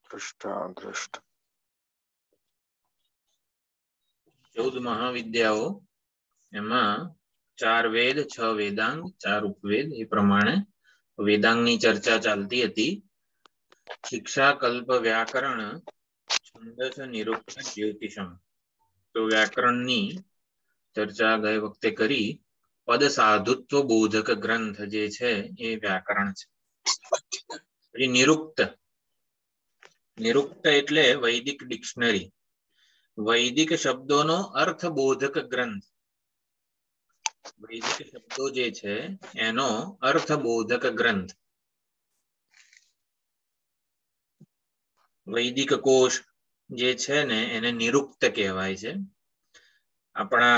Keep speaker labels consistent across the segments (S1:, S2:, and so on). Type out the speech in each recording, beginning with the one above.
S1: दृष्टादृष्ट
S2: 14 महाविद्याओं एमां 4 वेद 6 वेदांग 4 उपवेद ए प्रमाणे वेदांगनी चर्चा चालती हती। शिक्षा कल्प व्याकरण छंदस निरुक्त ज्योतिषम। तो व्याकरणनी चर्चा गए वखते करी। पद साधुत्व बोधक ग्रंथ जे छे ए व्याकरण छे। निरुक्त निरुक्त एटले वैदिक डिक्शनरी। वैदिक शब्दों अर्थ बोधक ग्रंथ। वैदिक शब्दों जे छे एनो अर्थ बोधक ग्रंथ। वैदिक कोश जे छे ने एने निरुक्त कहेवाय छे। अपना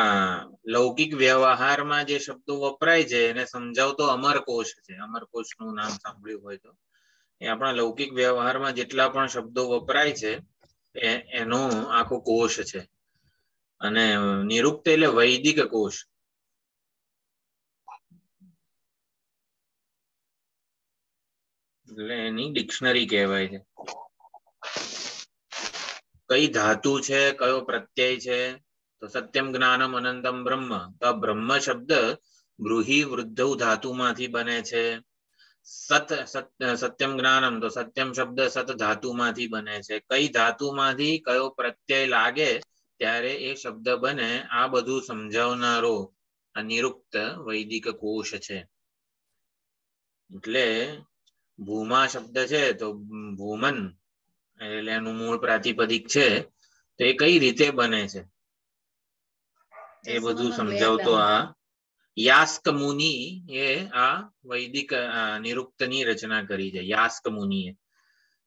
S2: लौकिक व्यवहार में जे शब्दों वपराय छे एने समजावतो अमरकोश छे। अमरकोशनुं नाम सांभळ्युं होय तो ए अपना लौकिक व्यवहार में जेटला पण शब्दों वपराय छे एनो आखो कोश छे। अने निरुक्त एटले वैदिक कोश। એટલે એની ડિક્શનરી કહેવાય છે। કઈ ધાતુ છે કયો પ્રત્યય છે તો સત્યમ જ્ઞાનમ અનંતમ બ્રહ્મ। તો બ્રહ્મ શબ્દ ब्रूहि वृद्धौ धातु मांथी बने छे। सत सत्यम ज्ञानम तो सत्यम शब्द सत धातु मांथी बने छे। कई धातु मांथी कयो प्रत्यय लागे त्यारे ए शब्द बने आ बधुं समजावनारो निरुक्त वैदिक कोश छे। એટલે भूमा शब्द छे तो भूमन એટલે એનું મૂળ પ્રાતિપદિક છે તો એ કઈ રીતે બને છે એ બધું સમજાવતો આ यास्क मुनि ये आ वैदिक निरुक्त नी रचना करी है। यास्क मुनि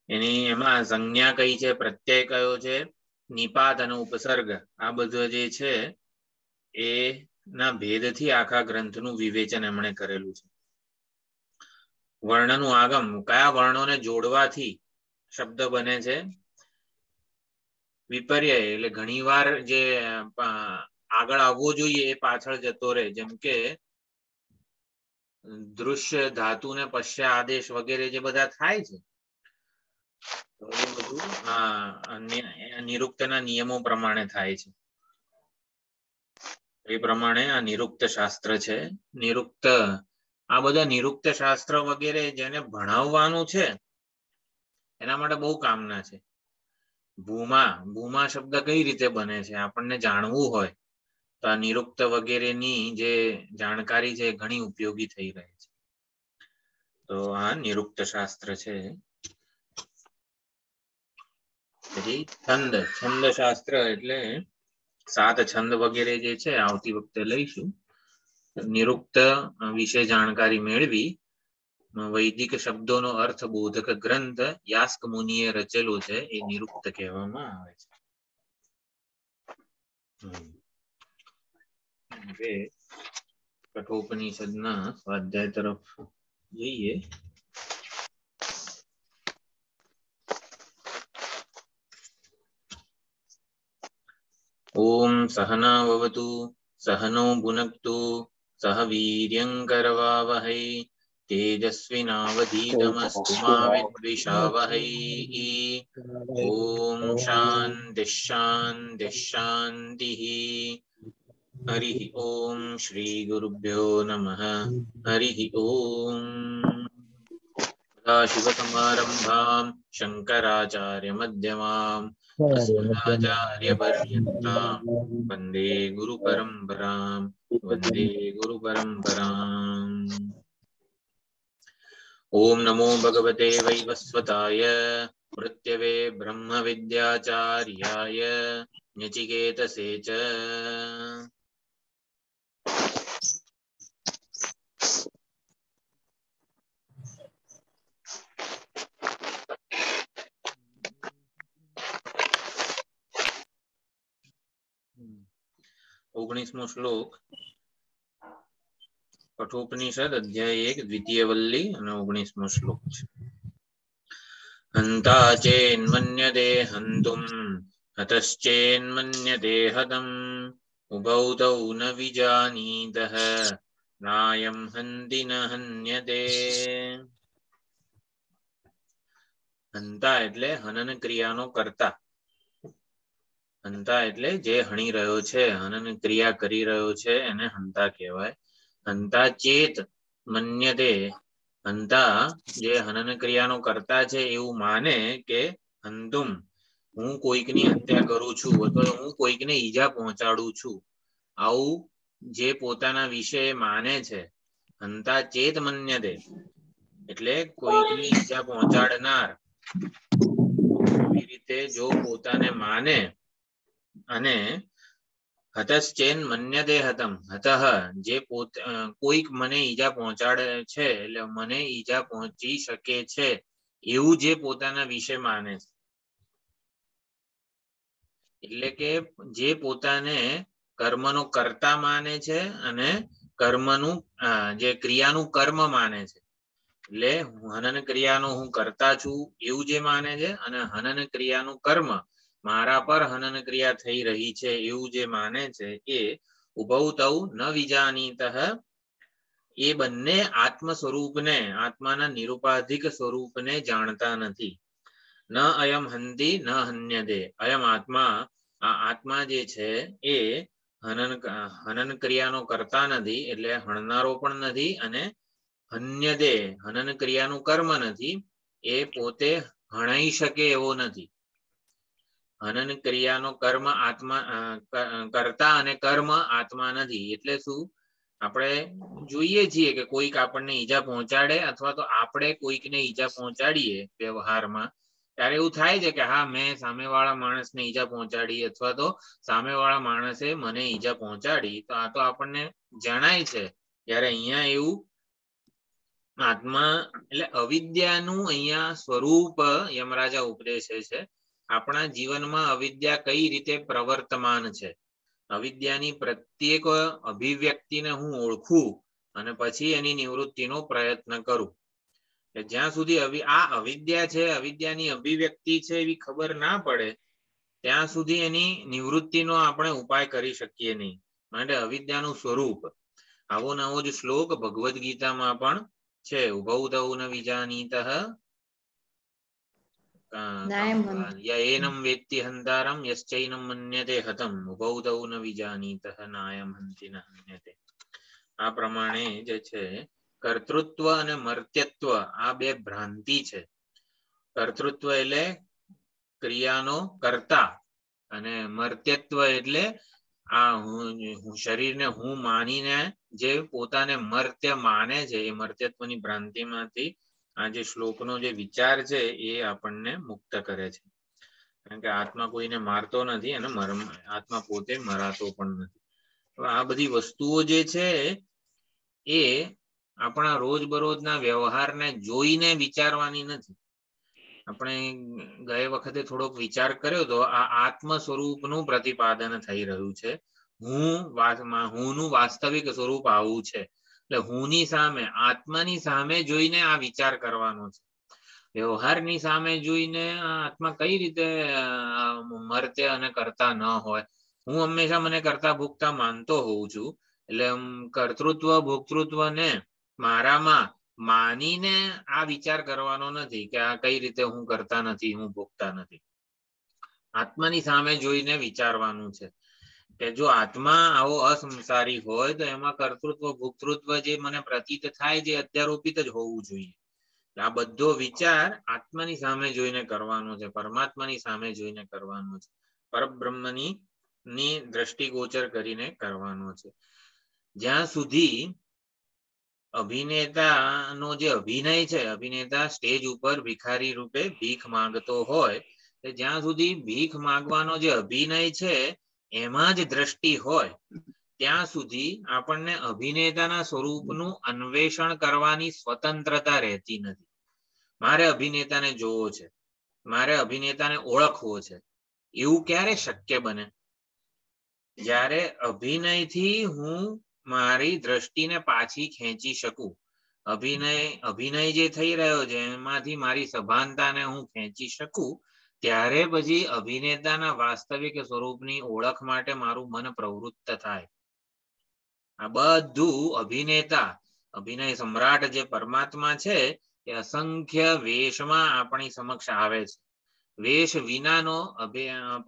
S2: एनी एमां संज्ञा कई छे प्रत्यय कयो छे निपात अने उपसर्ग आ बधुं जे छे ए ना भेदथी आखा ग्रंथनुं विवेचन एमणे करेलुं छे। वर्णनु आगम कया वर्णोने जोड़वाथी शब्द बने छे। विपर्य એટલે ઘણીવાર જે આગળ આવવો જોઈએ એ પાછળ જતો રહે। જેમ કે દૃશ્ય ધાતુ ને પશ્ય આદેશ વગેરે જે બધા થાય છે તો એ બધું નિરુક્તના નિયમો પ્રમાણે થાય છે। એ પ્રમાણે આ નિરુક્ત શાસ્ત્ર છે। નિરુક્ત આ બધા નિરુક્ત શાસ્ત્ર વગેરે જેને ભણાવવાનું છે એના માટે બહુ કામના છે। ભૂમા ભૂમા શબ્દ કઈ રીતે બને છે આપણને જાણવું હોય तो आ निरुक्त वगैरह नी जे जानकारी है घणी उपयोगी थई रही है। तो आ निरुक्त शास्त्र है। छंद छंद शास्त्र एटले 7 छंद वगैरह जे छे आवती वखते लईशुं। निरुक्त विषय जानकारी मेळवी वैदिक शब्दों अर्थ बोधक ग्रंथ यास्क मुनिए रचेलो छे ए निरुक्त कहेवामां आवे छे। कठोपनिषदना स्वाध्याय तरफ जईए। ओम सहना भवतु सहनो भुनक्तु सह वीर्यं करवावहै तेजस्विनावधीतमस्तु मा विद्विषावहै। ओम शान्तिः शान्तिः शान्तिः। हरि ओम श्री गुरुभ्यो नमः। हरि ओम। सदाशिवसमारम्भां शङ्कराचार्यमध्यमाम् अस्मदाचार्यपर्यन्तां वन्दे गुरुपरम्पराम् वन्दे गुरुपरम्पराम्। ओम नमो भगवते वैवस्वताय मृत्यवे ब्रह्मविद्याचार्याय नचिकेतसे च। ओगणीसमो श्लोक कठोपनिषद अध्याय 1 द्वितीय वल्ली અને 19મો શ્લોક છે। हन्ता चेन्मन्यते हन्तुम् हतश्चेन्मन्यते हतम् उभौ तौ न विजानीतः नायं हन्ति न हन्यते। हन्ता એટલે હનન ક્રિયાનો કર્તા। हन्ता એટલે જે હણી રહ્યો છે, હનન ક્રિયા કરી રહ્યો છે એને હન્તા કહેવાય। हन्ता चेत मन्यते, हन्ता जे हनन क्रियानो कर्ता छे एवुं माने के हन्तुम हूँ कोईकनी हत्या करूं छुं अथवा हूँ कोईकने ईजा पहोंचाडुं छुं, आवुं जे पोताना विषे माने छे। हन्ता चेत मन्यते એટલે કોઈકની ઈજા પહોંચાડનાર એવી રીતે જો પોતાને માને અને हतश्चेन मन्यते हतम, हतः जे कोईक मने ईजा पहोंचाडे छे એટલે મને ઈજા પહોંચી શકે છે એવું જે પોતાના વિશે માને છે। એટલે કે જે પોતાને કર્મનો કર્તા માને છે અને કર્મનું જે ક્રિયાનું કર્મ માને છે, એટલે હનન ક્રિયાનો હું કરતા છું એવું જે માને છે અને હનન ક્રિયાનું કર્મ મારા પર હનન ક્રિયા થઈ રહી છે એવું જે માને છે એ ઉભૌ તૌ ન વિજાનીતઃ, એ બંને આત્મ સ્વરૂપને, આત્માના નિરુપાધિક સ્વરૂપને જાણતા નથી। ન અયમ હંતિ ન હન્યતે, અયમ આત્મા, આ આત્મા જે છે એ હનન ક્રિયાનો કરતા નથી એટલે હણનારો પણ નથી અને હન્યતે હનન ક્રિયાનું કર્મ નથી, એ પોતે હણાઈ શકે એવો નથી। હનન ક્રિયાનો કર્મ આત્મા કરતા અને કર્મ આત્મા નથી એટલે શું, આપણે જોઈએ છીએ કે કોઈક આપણને ઈજા પહોંચાડે અથવા તો આપણે કોઈકને ઈજા પહોંચાડીએ વ્યવહારમાં ત્યારે એવું થાય છે કે હા મેં સામેવાળા માણસને ઈજા પહોંચાડી અથવા તો સામેવાળા માણસે મને ઈજા પહોંચાડી, તો આ તો આપણને જણાય છે। ત્યારે અહીંયા એવું આત્મા એટલે અવિદ્યાનું અહીંયા સ્વરૂપ યમરાજા ઉપદેશે છે। આપણા જીવનમાં અવિદ્યા કઈ રીતે પ્રવર્તમાન છે, અવિદ્યાની પ્રત્યેક અભિવ્યક્તિને હું ઓળખું અને પછી એની નિવૃત્તિનો પ્રયત્ન કરું। જ્યાં સુધી આ અવિદ્યા છે, અવિદ્યાની અભિવ્યક્તિ છે એવી ખબર ના પડે ત્યાં સુધી એની નિવૃત્તિનો આપણે ઉપાય કરી શકીએ નહીં। માટે અવિદ્યાનું સ્વરૂપ આવો નવો જ શ્લોક ભગવદ્ ગીતામાં પણ છે। ઉભૌ તૌ ન વિજાનીતઃ एनं वेत्ति हन्तारं यश्चैनं मन्यते हतम् उभौ तौ न विजानीतः नायं हन्ति न हन्यते। आ प्रमाणे जे छे कर्तृत्व અને મર્ત્યત્વ આ બે ભ્રાંતિ છે। કર્તૃત્વ એટલે ક્રિયાનો કર્તા અને મર્ત્યત્વ એટલે આ હું શરીરને હું માનીને જે પોતાને મર્ત્ય માને છે એ મર્ત્યત્વની ભ્રાંતિમાંથી આ જે શ્લોકનો જે વિચાર છે એ આપણને મુક્ત કરે છે। કારણ કે આત્મા કોઈને મારતો નથી અને આત્મા પોતે મરાતો પણ નથી। આ બધી વસ્તુઓ જે છે એ આપણા રોજબરોજના વ્યવહારને જોઈને વિચારવાની નથી। આપણે ગયે વખતે થોડોક વિચાર કર્યો તો આ આત્મ સ્વરૂપનું પ્રતિપાદન થઈ રહ્યું છે। હુંનું વાસ્તવિક સ્વરૂપ આવું છે એટલે હુંની સામે આત્માની સામે જોઈને આ વિચાર કરવાનો છે। વ્યવહારની સામે જોઈને આત્મા કઈ રીતે મર્ત્ય અને કરતા ન હોય। હું હંમેશા મને કરતા ભોગતા માનતો હોઉં છું એટલે કર્તૃત્વ ભોક્તૃત્વને મારામાં માનીને આ વિચાર કરવાનો નથી કે આ કઈ રીતે હું કરતા નથી હું ભોગતા નથી। આત્માની સામે જોઈને વિચારવાનું છે કે જો આત્મા આવો અસંસારી હોય તો એમાં કર્તૃત્વ ભોક્તૃત્વ જે મને પ્રતીત થાય જે અધ્યારોપિત જ હોવું જોઈએ। આ બધો વિચાર આત્માની સામે જોઈને કરવાનો છે, પરમાત્માની સામે જોઈને કરવાનો છે, પરબ્રહ્મની દ્રષ્ટિગોચર કરીને કરવાનો છે. જ્યાં સુધી અભિનેતાનો જે અભિનય છે, અભિનેતા સ્ટેજ ઉપર ભિખારી રૂપે ભીખ માંગતો હોય, જ્યાં સુધી ભીખ માંગવાનો જે અભિનય છે એમાં જ દ્રષ્ટિ હોય, ત્યાં સુધી આપણને અભિનેતાના સ્વરૂપનું અન્વેષણ કરવાની સ્વતંત્રતા રહેતી નથી. મારે અભિનેતાને જોવો છે, મારે અભિનેતાને ઓળખવો છે, એવું ક્યારે શક્ય બને? જ્યારે અભિનયથી હું મારી દ્રષ્ટિને પાછી ખેંચી શકું. અભિનય જે થઈ રહ્યો છે એમાંથી મારી સભાનતાને હું ખેંચી શકું, ત્યારે પછી અભિનેતાના વાસ્તવિક સ્વરૂપની ઓળખ માટે મારું મન પ્રવૃત્ત થાય. આ બધું અભિનય સમ્રાટ જે પરમાત્મા છે એ અસંખ્ય વેશમાં આપણી સમક્ષ આવે છે. વેશ વિનાનો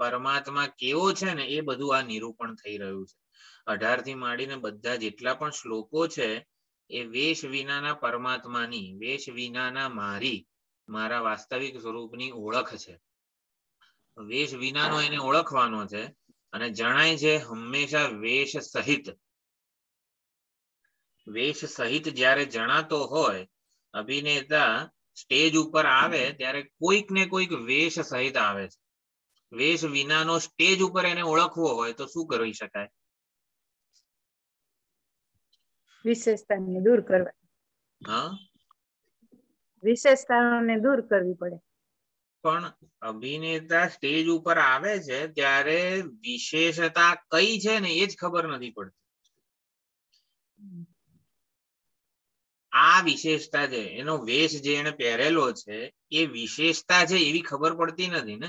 S2: પરમાત્મા કેવો છે ને એ બધું આ નિરૂપણ થઈ રહ્યું છે. 18 થી માંડીને બધા જેટલા પણ શ્લોકો છે એ વેશ વિનાના પરમાત્માની, વેશ વિનાના મારા વાસ્તવિક સ્વરૂપની ઓળખ છે. વેશ વિનાનો એને ઓળખવાનો છે અને જણાય છે હંમેશા વેશ સહિત. વેશ સહિત જ્યારે જણાતો હોય, અભિનેતા સ્ટેજ ઉપર આવે ત્યારે કોઈક ને કોઈક વેશ સહિત આવે છે. વેશ વિનાનો સ્ટેજ ઉપર એને ઓળખવો હોય તો શું કરી શકાય?
S1: વિશેષતાને દૂર કરવા.
S2: હા,
S1: વિશેષતાઓને દૂર કરવી પડે.
S2: પણ અભિનેતા સ્ટેજ ઉપર આવે છે ત્યારે વિશેષતા કઈ છે ને એ જ ખબર નથી પડતી. આ વિશેષતા છે, એનો વેશ જે એને પહેરેલો છે એ વિશેષતા છે એવી ખબર પડતી નથી ને.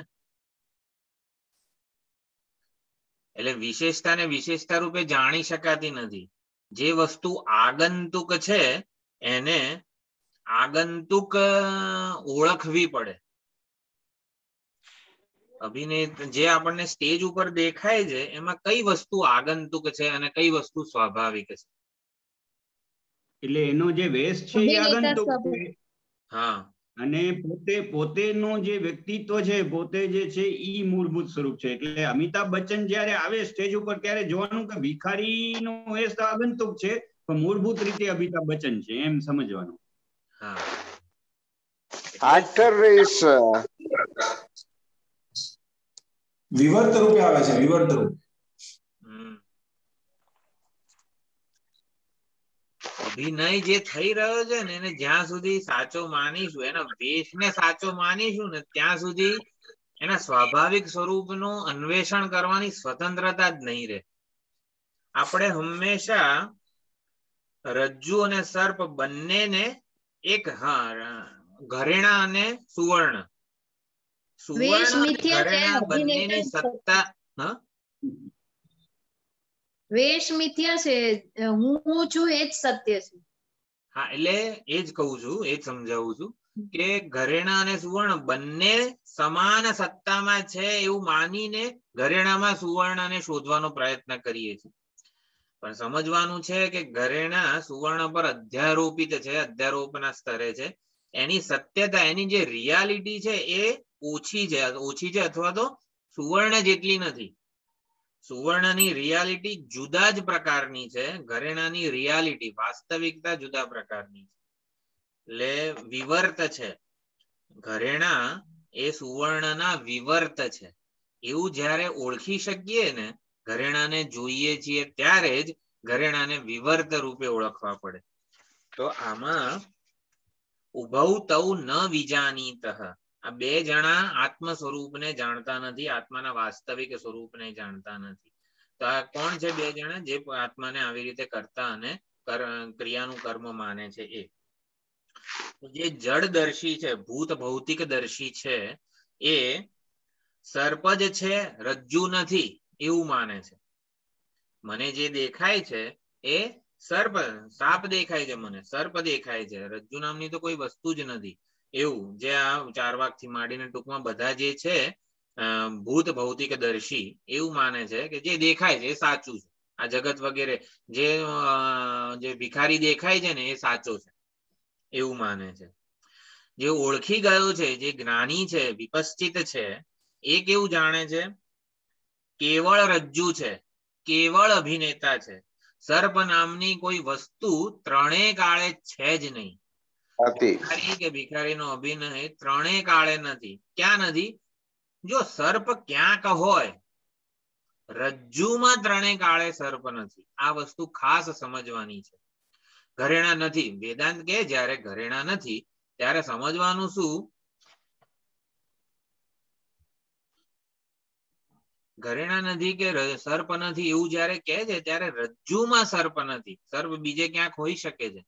S2: એટલે વિશેષતાને વિશેષતા રૂપે જાણી શકાતી નથી. જે વસ્તુ આગંતુક છે એને આગંતુક ઓળખવી પડે. જે આપણને સ્ટેજ ઉપર દેખાય છે એમાં કઈ વસ્તુ આગંતુક છે અને કઈ વસ્તુ સ્વાભાવિક છે?
S3: એટલે એનો જે વેશ છે એ આગંતુક છે.
S2: હા,
S3: અને પોતેનો જે વ્યક્તિત્વ છે, પોતે જે છે ઈ મૂળભૂત સ્વરૂપ છે. એટલે અમિતાભ બચ્ચન જ્યારે આવે સ્ટેજ ઉપર ત્યારે જોવાનું કે ભિખારીનો વેશ આગંતુક છે, પણ મૂળભૂત રીતે અમિતાભ બચ્ચન છે એમ સમજવાનું.
S2: હા,
S4: actor is
S5: વિવર્ત રૂપે આવે છે, વિવર્ત રૂપ.
S2: અભિનય જે થઈ રહ્યો છે ને એને જ્યાં સુધી સાચો માનીશું, એના વેશને સાચો માનીશું ને ત્યાં સુધી એના સ્વાભાવિક સ્વરૂપનું અન્વેષણ કરવાની સ્વતંત્રતા જ નહીં રહે. આપણે હંમેશા રજ્જુ અને સર્પ બંનેને એક, ઘરેણા અને સુવર્ણ ઘરેણા બંનેની સત્તા.
S1: વેશ મિથ્યા છે, હું છું એ જ સત્ય છે.
S2: હા, એટલે એ જ કહું છું, એ જ સમજાવું છું કે ઘરેણા અને સુવર્ણ બંને સમાન સત્તામાં છે એવું માનીને ઘરેણામાં સુવર્ણને શોધવાનો પ્રયત્ન કરીએ છીએ. પણ સમજવાનું છે કે ઘરેણા સુવર્ણ પર અધ્યારોપિત છે, અધ્યારોપના સ્તરે છે. એની સત્યતા, એની જે રિયાલિટી છે એ ઓછી છે અથવા તો સુવર્ણ જેટલી નથી. સુવર્ણની રિયાલિટી જુદા જ પ્રકારની છે, ઘરેણાની રિયાલિટી વાસ્તવિકતા જુદા પ્રકારની છે. એટલે વિવર્ત છે. ઘરેણા એ સુવર્ણના વિવર્ત છે. એવું જ્યારે ઓળખી શકીએ ને, ઘરેણાને જોઈએ છીએ ત્યારે જ ઘરેણાને વિવર્ત રૂપે ઓળખવા પડે. તો આમાં ઉભૌ તૌ ન વિજાનીતઃ, આ બે જણા આત્મ સ્વરૂપને જાણતા નથી, આત્માના વાસ્તવિક સ્વરૂપને જાણતા નથી. તો આ કોણ છે બે જણા જે આત્માને આવી રીતે કરતા અને ક્રિયાનું કર્મ માને છે? એ જે જડદર્શી છે, ભૂત ભૌતિક દર્શી છે, એ સર્પ જ છે, રજ્જુ નથી એવું માને છે. મને જે દેખાય છે એ સાપ દેખાય છે, મને સર્પ દેખાય છે, રજ્જુ નામની તો કોઈ વસ્તુ જ નથી. એવું જે આ ચારવાક થી માંડીને ટૂંકમાં બધા જે છે ભૂત ભૌતિક દર્શી એવું માને છે કે જે દેખાય છે એ સાચું છે. આ જગત વગેરે જે ભિખારી દેખાય છે ને એ સાચો છે એવું માને છે. જે ઓળખી ગયો છે, જે જ્ઞાની છે, વિપશ્ચિત છે, એ કેવું જાણે છે? કેવળ રજ્જુ છે, કેવળ અભિનેતા છે. સર્પ નામની કોઈ વસ્તુ ત્રણેય કાળે છે જ નહીં. ભિખારી કે ભિખારીનો અભિનય ત્રણેય કાળે નથી. ક્યાં નથી? જો સર્પ ક્યાંક હોય, રજ્જુમાં ત્રણેય કાળે સર્પ નથી. આ વસ્તુ ખાસ સમજવાની છે. ઘરેણા નથી, વેદાંત કે જ્યારે ઘરેણા નથી ત્યારે સમજવાનું શું? ઘરેણા નથી કે સર્પ નથી એવું જયારે કહે છે ત્યારે રજ્જુમાં સર્પ નથી. સર્પ બીજે ક્યાંક હોઈ શકે છે.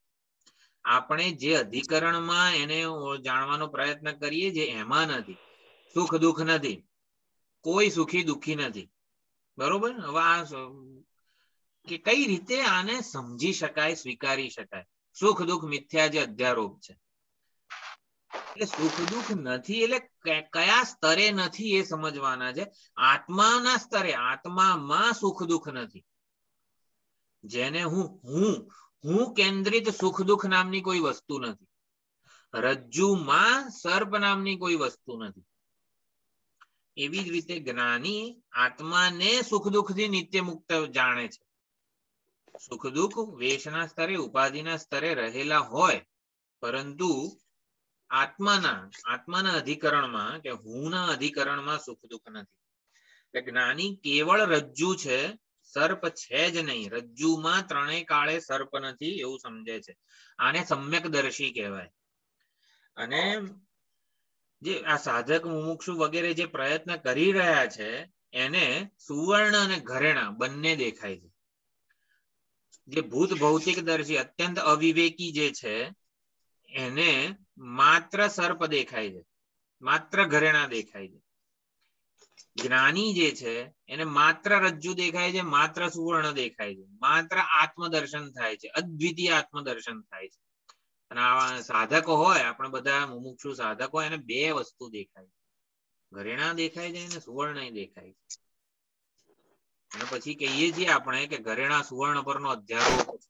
S2: આપણે જે અધિકરણમાં એને જાણવાનો પ્રયત્ન કરીએ છીએ એમાં નથી. સુખ દુઃખ નથી, કોઈ સુખી દુઃખી નથી. બરોબર? હવે આ કે કઈ રીતે આને સમજી શકાય, સ્વીકારી શકાય? સુખ દુઃખ મિથ્યા જે અધ્યારોપ છે. એટલે સુખ દુઃખ નથી એટલે કયા સ્તરે નથી એ સમજવાના છે. આત્માના સ્તરે, આત્મામાં સુખ દુઃખ નથી. જેને હું કેન્દ્રિત સુખ દુઃખ નામની કોઈ વસ્તુ નથી. રજ્જુમાં સર્પ નામની કોઈ વસ્તુ નથી. એવી જ રીતે જ્ઞાની આત્માને સુખ દુઃખ થી નિત્ય મુક્ત જાણે છે. સુખ દુઃખ વેશના સ્તરે, ઉપાધિના સ્તરે રહેલા હોય, પરંતુ આત્માના અધિકરણમાં કે હુંના અધિકરણમાં સુખ દુઃખ નથી. જ્ઞાની કેવળ રજ્જુ છે, સર્પ છે જ નહીં. રજ્જુમાં ત્રણેય કાળે સર્પ નથી એવું સમજે છે. આને સમ્યકદર્શી કહેવાય. અને જે આ સાધક મુમુક્ષુ વગેરે જે પ્રયત્ન કરી રહ્યા છે એને સુવર્ણ અને ઘરેણા બંને દેખાય છે. જે ભૂત ભૌતિક દર્શી અત્યંત અવિવેકી જે છે એને માત્ર સર્પ દેખાય છે, માત્ર ઘરેણા દેખાય છે. જ્ઞાની જે છે એને માત્ર રજ્જુ દેખાય છે, માત્ર સુવર્ણ દેખાય છે, માત્ર આત્મદર્શન થાય છે, અદ્વિતીય આત્મદર્શન થાય છે. અને આવા સાધકો હોય, આપણે બધા મુમુક્ષુ સાધકો હોય, એને બે વસ્તુ દેખાય છે. ઘરેણા દેખાય છે અને સુવર્ણ દેખાય છે. અને પછી કહીએ છીએ આપણે કે ઘરેણા સુવર્ણ પરનો અધ્યારોપ છે.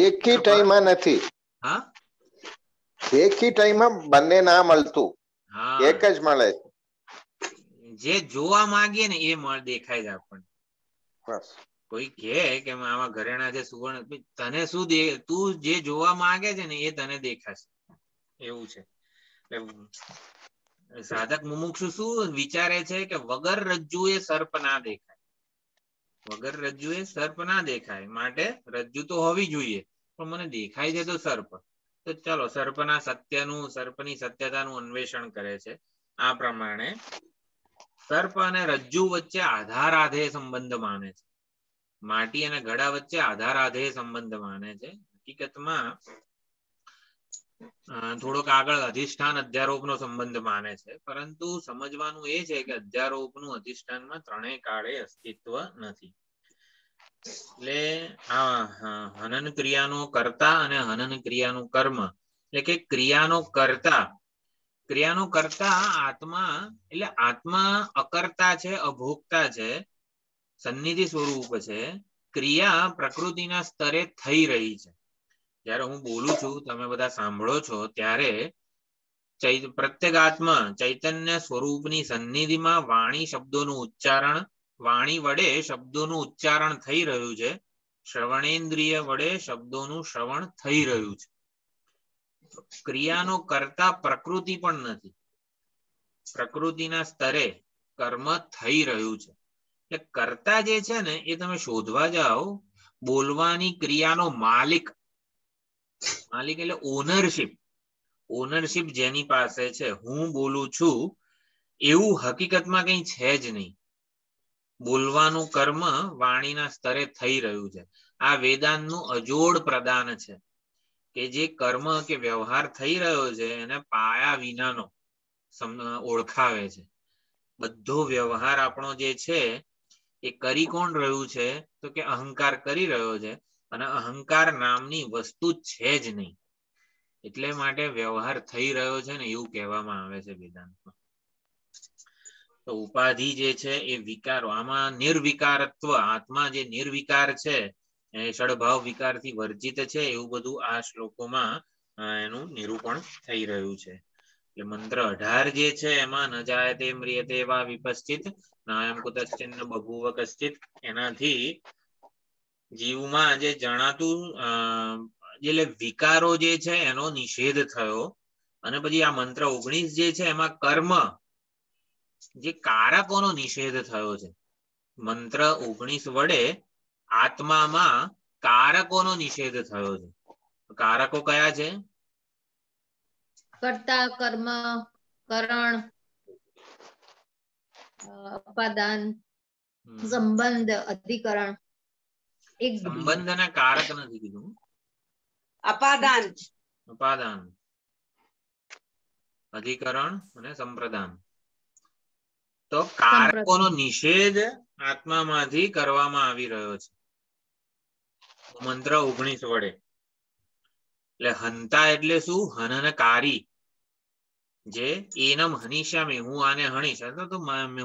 S4: એક ટાઈમમાં નથી.
S2: હા,
S4: એક ટાઈમમાં બંને ના મળતું, એક જ મળે.
S2: જે જોવા માંગીએ ને એ દેખાય છે આપણને. કોઈ કહે કે આમાં ઘરેણા છે, સુવર્ણ, તને શું તું જે જોવા માંગે છે ને એ તને દેખાશે. એવું છે. સાધક મુમુક્ષુ શું વિચારે છે કે વગર રજ્જુએ સર્પ ના દેખાય. વગર રજ્જુએ સર્પ ના દેખાય, માટે રજ્જુ તો હોવી જોઈએ, પણ મને દેખાય છે તો સર્પ. તો ચલો સર્પની સત્યતાનું અન્વેષણ કરે છે. આ પ્રમાણે સર્પ અને રજ્જુ વચ્ચે આધારાધેય સંબંધ માને છે. માટી અને ઘડા વચ્ચે આધારાધેય સંબંધ માને છે. હકીકતમાં થોડોક આગળ અધિષ્ઠાન અધ્યારોપનો સંબંધ માને છે. પરંતુ સમજવાનું એ છે કે અધ્યારોપનું અધિષ્ઠાનમાં ત્રણેય કાળે અસ્તિત્વ નથી. એટલે હનન ક્રિયાનો કર્તા અને હનન ક્રિયાનું કર્મ, એટલે કે ક્રિયાનો કર્તા આત્મા, એટલે આત્મા અકર્તા છે, અભોક્તા છે, સન્નિધિ સ્વરૂપ છે. ક્રિયા પ્રકૃતિના સ્તરે થઈ રહી છે. જયારે હું બોલું છું, તમે બધા સાંભળો છો, ત્યારે પ્રત્યેગાત્મા ચૈતન્ય સ્વરૂપની સન્નિધિમાં વાણી વડે શબ્દોનું ઉચ્ચારણ થઈ રહ્યું છે. શ્રવણેન્દ્રિય વડે શબ્દોનું શ્રવણ થઈ રહ્યું છે. ક્રિયાનો કર્તા પ્રકૃતિ પણ નથી. પ્રકૃતિના સ્તરે કર્મ થઈ રહ્યું છે. એટલે કર્તા જે છે ને એ તમે શોધવા જાઓ, બોલવાની ક્રિયાનો માલિક એટલે ઓનરશિપ જેની પાસે છે, હું બોલું છું એવું હકીકતમાં કઈ છે જ નહીં. બોલવાનું કર્મ વાણીના સ્તરે થઈ રહ્યું છે. આ વેદાંતનું અજોડ પ્રદાન છે કે જે કર્મ કે વ્યવહાર થઈ રહ્યો છે એને પાયા વિનાનો ઓળખાવે છે. બધો વ્યવહાર આપણો જે છે એ કરી કોણ રહ્યું છે? તો કે અહંકાર કરી રહ્યો છે. અને અહંકાર નામની વસ્તુ છે જ નહીં. એટલે માટે વ્યવહાર થઈ રહ્યો છે ને એવું કહેવામાં આવે છે વેદાંતમાં. તો ઉપાધિ જે છે એ વિકારો, આમાં નિર્વિકારત્વ, આત્મા જે નિર્વિકાર છે, એ ષડભાવ વિકારથી વર્જિત છે, એવું બધું આ શ્લોકોમાં એનું નિરૂપણ થઈ રહ્યું છે. એટલે મંત્ર 18 જે છે એમાં ન જાયતે મ્રિયતે વા વિપશ્ચિત નાયમ કુતશ્ચિન્ન બભૂવ કશ્ચિત, એનાથી જીવમાં જે જણાતું એટલે વિકારો જે છે એનો નિષેધ થયો. અને પછી આ મંત્ર 19 જે છે એમાં કર્મ જે કારકોનો નિષેધ થયો છે. મંત્ર 19 વડે આત્મામાં કારકોનો નિષેધ થયો છે. કારકો કયા છે?
S1: કર્તા, કર્મ, કરણ, અપાદાન, સંબંધ, અધિકરણ. એક
S2: સંબંધ અને કારક નથી કીધું,
S6: અપાદાન,
S2: અપાદાન, અધિકરણ અને સંપ્રદાન. તો કારકોનો નિષેધ આત્મામાંથી કરવામાં આવી રહ્યો છે મંત્ર 19 વડે. એટલે હંતા એટલે શું? હનનકારી. જે એનમ હનીશ્યામી, હું આને હણીશ, તો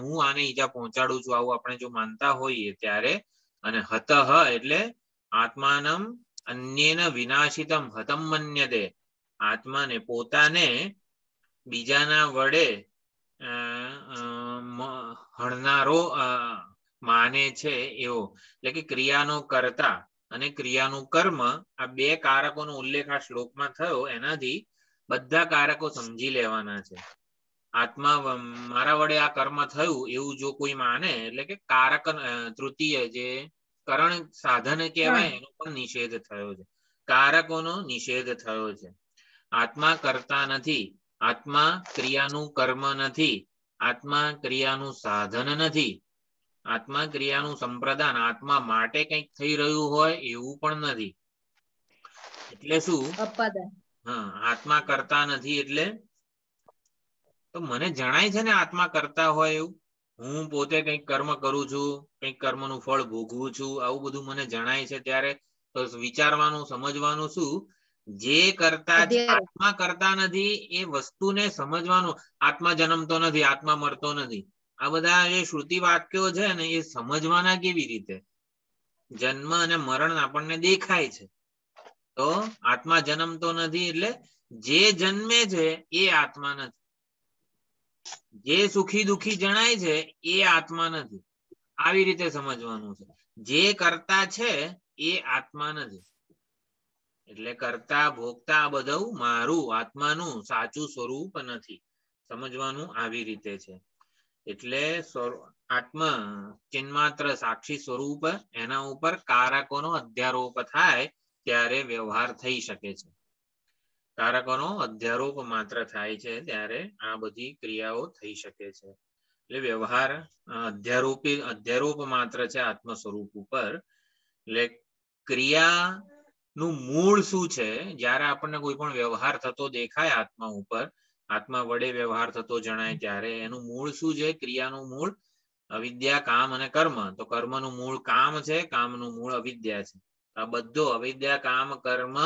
S2: હું આને ઈજા પહોંચાડું છું, આવું આપણે જો માનતા હોઈએ ત્યારે. અને હતઃ એટલે આત્માનમ અન્યેન વિનાશિતમ હતમ મન્યતે, આત્માને પોતાને બીજાના વડે હણનારો માને છે એવો. એટલે કે ક્રિયાનો કર્તા અને ક્રિયાનું કર્મ, આ બે કારકોનો ઉલ્લેખ આ શ્લોકમાં થયો. એનાથી બધા કારકો સમજી લેવાના છે. આત્મા મારા વડે આ કર્મ થયું એવું જો કોઈ માને, એટલે કે કારક તૃતીય જે કરણ સાધન કહેવાય એનો પણ નિષેધ થયો છે. કારકોનો નિષેધ થયો છે. આત્મા કરતા નથી, આત્મા ક્રિયાનું કર્મ નથી, આત્મા ક્રિયાનું સાધન નથી, આત્મા ક્રિયાનું સંપ્રદાન, આત્મા માટે કંઈક થઈ રહ્યું હોય એવું પણ નથી. એટલે શું? હા, આત્મા કરતા નથી. એટલે તો મને જણાય છે ને આત્મા કરતા હોય એવું. હું પોતે કંઈક કર્મ કરું છું, કંઈક કર્મનું ફળ ભોગવું છું, આવું બધું મને જણાય છે. ત્યારે તો વિચારવાનું, સમજવાનું શું? જે કરતા આત્મા કરતા નથી એ વસ્તુને સમજવાનું. આત્મા જન્મતો નથી, આત્મા મરતો નથી, આ બધા જે શ્રુતિ વાક્યો છે ને એ સમજવાના કેવી રીતે? જન્મ અને મરણ આપણને દેખાય છે, તો આત્મા જન્મતો નથી એટલે જે જન્મે છે એ આત્મા નથી. જે સુખી દુખી જણાય છે એ આત્મા નથી. આવી રીતે સમજવાનું છે. જે કરતા છે એ આત્મા નથી. એટલે કરતા ભોગતા બધું મારું, આત્માનું સાચું સ્વરૂપ નથી. સમજવાનું આવી રીતે છે. એટલે આત્મા ચિન્માત્ર સાક્ષી સ્વરૂપ, એના ઉપર કારકોનો અધ્યારોપ થાય ત્યારે વ્યવહાર થઈ શકે છે. કારકોનો અધ્યારોપ માત્ર થાય છે ત્યારે આ બધી ક્રિયાઓ થઈ શકે છે. એટલે વ્યવહાર અધ્યારોપ માત્ર છે આત્મ સ્વરૂપ ઉપર. એટલે ક્રિયા નું મૂળ શું છે? જ્યારે આપણને કોઈ પણ વ્યવહાર થતો દેખાય આત્મા ઉપર, આત્મા વડે વ્યવહાર થતો જણાય ત્યારે એનું મૂળ શું છે? ક્રિયાનું મૂળ અવિદ્યા, કામ અને કર્મ. તો કર્મનું મૂળ કામ છે, કામનું મૂળ અવિદ્યા છે. આ બધો અવિદ્યા, કામ, કર્મ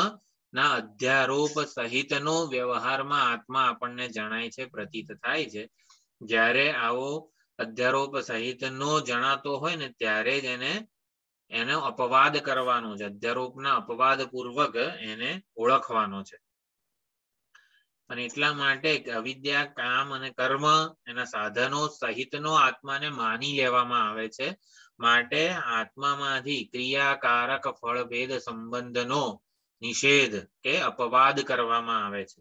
S2: ના અધ્યારોપ સહિતનો વ્યવહારમાં આત્મા આપણને જણાય છે, પ્રતીત થાય છે. જ્યારે આવો અધ્યારોપ સહિતનો જણાતો હોય ને ત્યારે જ એનો અપવાદ કરવાનો છે. અધ્યારોપના અપવાદ પૂર્વક એને ઓળખવાનો છે. અને એટલા માટે અવિદ્યા, કામ અને કર્મ એના સાધનો સહિતનો આત્માને માની લેવામાં આવે છે. માટે આત્મામાંથી ક્રિયાકારક ફળભેદ સંબંધનો નિષેધ કે અપવાદ કરવામાં આવે છે.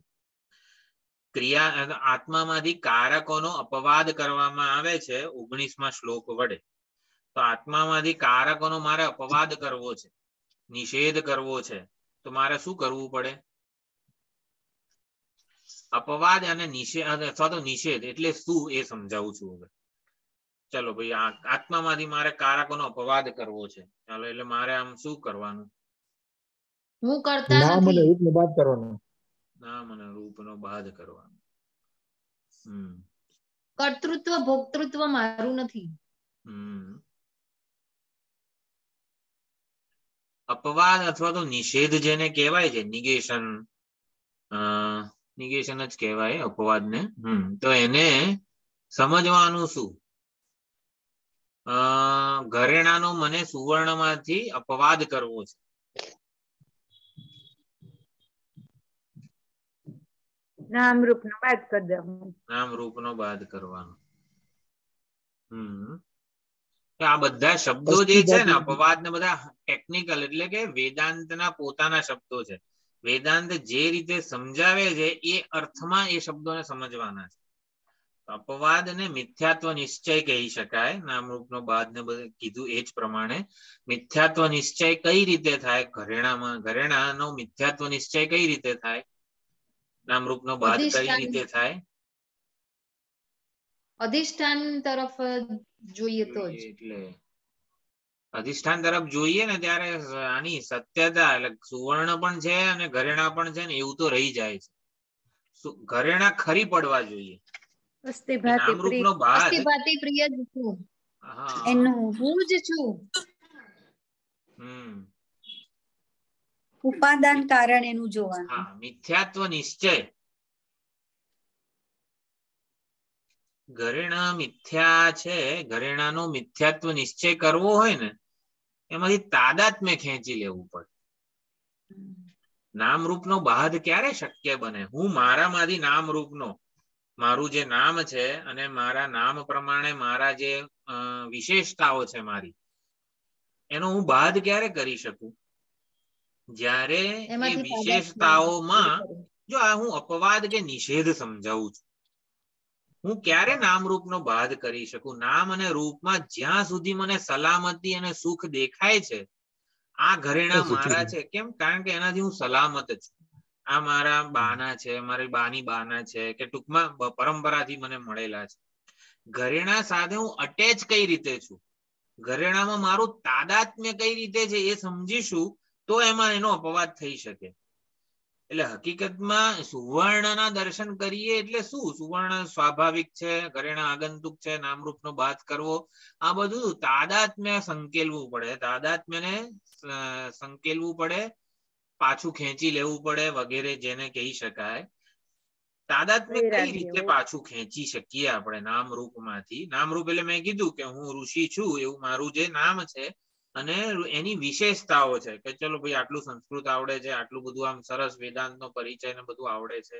S2: આત્મામાંથી કારકોનો અપવાદ કરવામાં આવે છે 19મા શ્લોક વડે. તો આત્મામાંથી કારકોનો મારે અપવાદ કરવો છે, નિષેધ કરવો છે, તો મારે શું કરવું પડે? અપવાદ અને નિષેધ અથવા તો નિષેધ એટલે શું એ સમજાવું છું હવે. ચલો ભાઈ, આત્મામાંથી મારે કારકોનો અપવાદ કરવો છે. ચાલો, એટલે મારે આમ શું કરવાનું?
S1: હું કરતા
S5: નામ અને
S1: નથી,
S5: રૂપનો બાદ કરવાનો.
S2: નામ અને રૂપનો બાદ કરવાનો.
S1: કર્તૃત્વ ભોક્તૃત્વ મારું નથી.
S2: અપવાદ અથવા તો નિષેધ જેને કહેવાય છે, નિગેશન, નિગેશન જ કહેવાય અપવાદને. તો એને સમજવાનું શું? ઘરેણાનો મને સુવર્ણમાંથી અપવાદ કરવો છે.
S7: નામ રૂપ નો બાદ કરી દેવાનો.
S2: નામ રૂપ નો બાદ કરવાનો. આ બધા શબ્દો જે છે ને અપવાદ ને બધા ટેકનિકલ એટલે કે વેદાંતના પોતાના શબ્દો છે. વેદાંત જે રીતે સમજાવે છે એ અર્થમાં એ શબ્દોને સમજવાના છે. અપવાદ ને મિથ્યાત્વ નિશ્ચય કહી શકાય. નામરૂપ નો બાદ ને બધું કીધું એ જ પ્રમાણે મિથ્યાત્વ નિશ્ચય કઈ રીતે થાય? ઘરેણામાં ઘરેણાનો મિથ્યાત્વ નિશ્ચય કઈ રીતે થાય? નામરૂપ નો બાદ કઈ રીતે થાય?
S1: અધિષ્ઠાન તરફ જોઈએ તો જ.
S2: એટલે અધિષ્ઠાન તરફ જોઈએ ને ત્યારે આની સત્યતા એટલે સુવર્ણ પણ છે અને ઘરેણા પણ છે ને એવું તો રહી જાય છે. ઘરેણા ખરી પડવા જોઈએ. નામરૂપ નો બાદ
S1: પ્રિય જ છું, એનું હું જ છું.
S7: ઉપાદાન કારણ એનું જોવાનું.
S2: હા, મિથ્યાત્વ નિશ્ચય. ઘરેણા મિથ્યા છે. ઘરેણાનો મિથ્યાત્વ નિશ્ચય કરવો હોય ને એમાંથી તાદાત્મ્ય ખેંચી લેવું પડે. નામરૂપ નો બાદ ક્યારે શક્ય બને? હું મારામાંથી નામરૂપ નો મારું જે નામ છે અને મારા નામ પ્રમાણે મારા જે વિશેષતાઓ છે મારી એનો હું બાદ ક્યારે કરી શકું? જ્યારે એ વિશેષતાઓમાં જો આ હું અપવાદ કે નિષેધ સમજાવું છું. હું ક્યારે નામરૂપ નો બાદ કરી શકું? નામ અને રૂપમાં જ્યાં સુધી મને સલામતી અને સુખ દેખાય છે આ ઘરેણા મારા છે. કેમ? કારણ કે એનાથી હું સલામત છું. આ મારા બાના છે, મારી બાની બાના છે કે ટૂંકમાં પરંપરાથી મને મળેલા છે. ઘરેણા સાથે હું અટેચ કઈ રીતે છું, ઘરેણામાં મારું તાદાત્મ્ય કઈ રીતે છે એ સમજીશું તો એમાં એનો અપવાદ થઈ શકે. એટલે હકીકતમાં સુવર્ણના દર્શન કરીએ એટલે શું? સુવર્ણ સ્વાભાવિક છે, ઘરેણા આગંતુક છે, નામરૂપ નો બાદ કરવો આ બધું તાદાત્મ્ય સંકેલવું પડે. તાદાત્મ્યને સંકેલવું પડે, પાછું ખેંચી લેવું પડે વગેરે જેને કહી શકાય. તાદાત્મ્ય કઈ રીતે પાછું ખેંચી શકીએ આપણે નામરૂપ માંથી? નામરૂપ એટલે મેં કીધું કે હું ઋષિ છું એવું મારું જે નામ છે અને એની વિશેષતાઓ છે કે ચલો ભાઈ આટલું સંસ્કૃત આવડે છે, આટલું બધું આમ સરસ વેદાંત નો પરિચય ને બધું આવડે છે.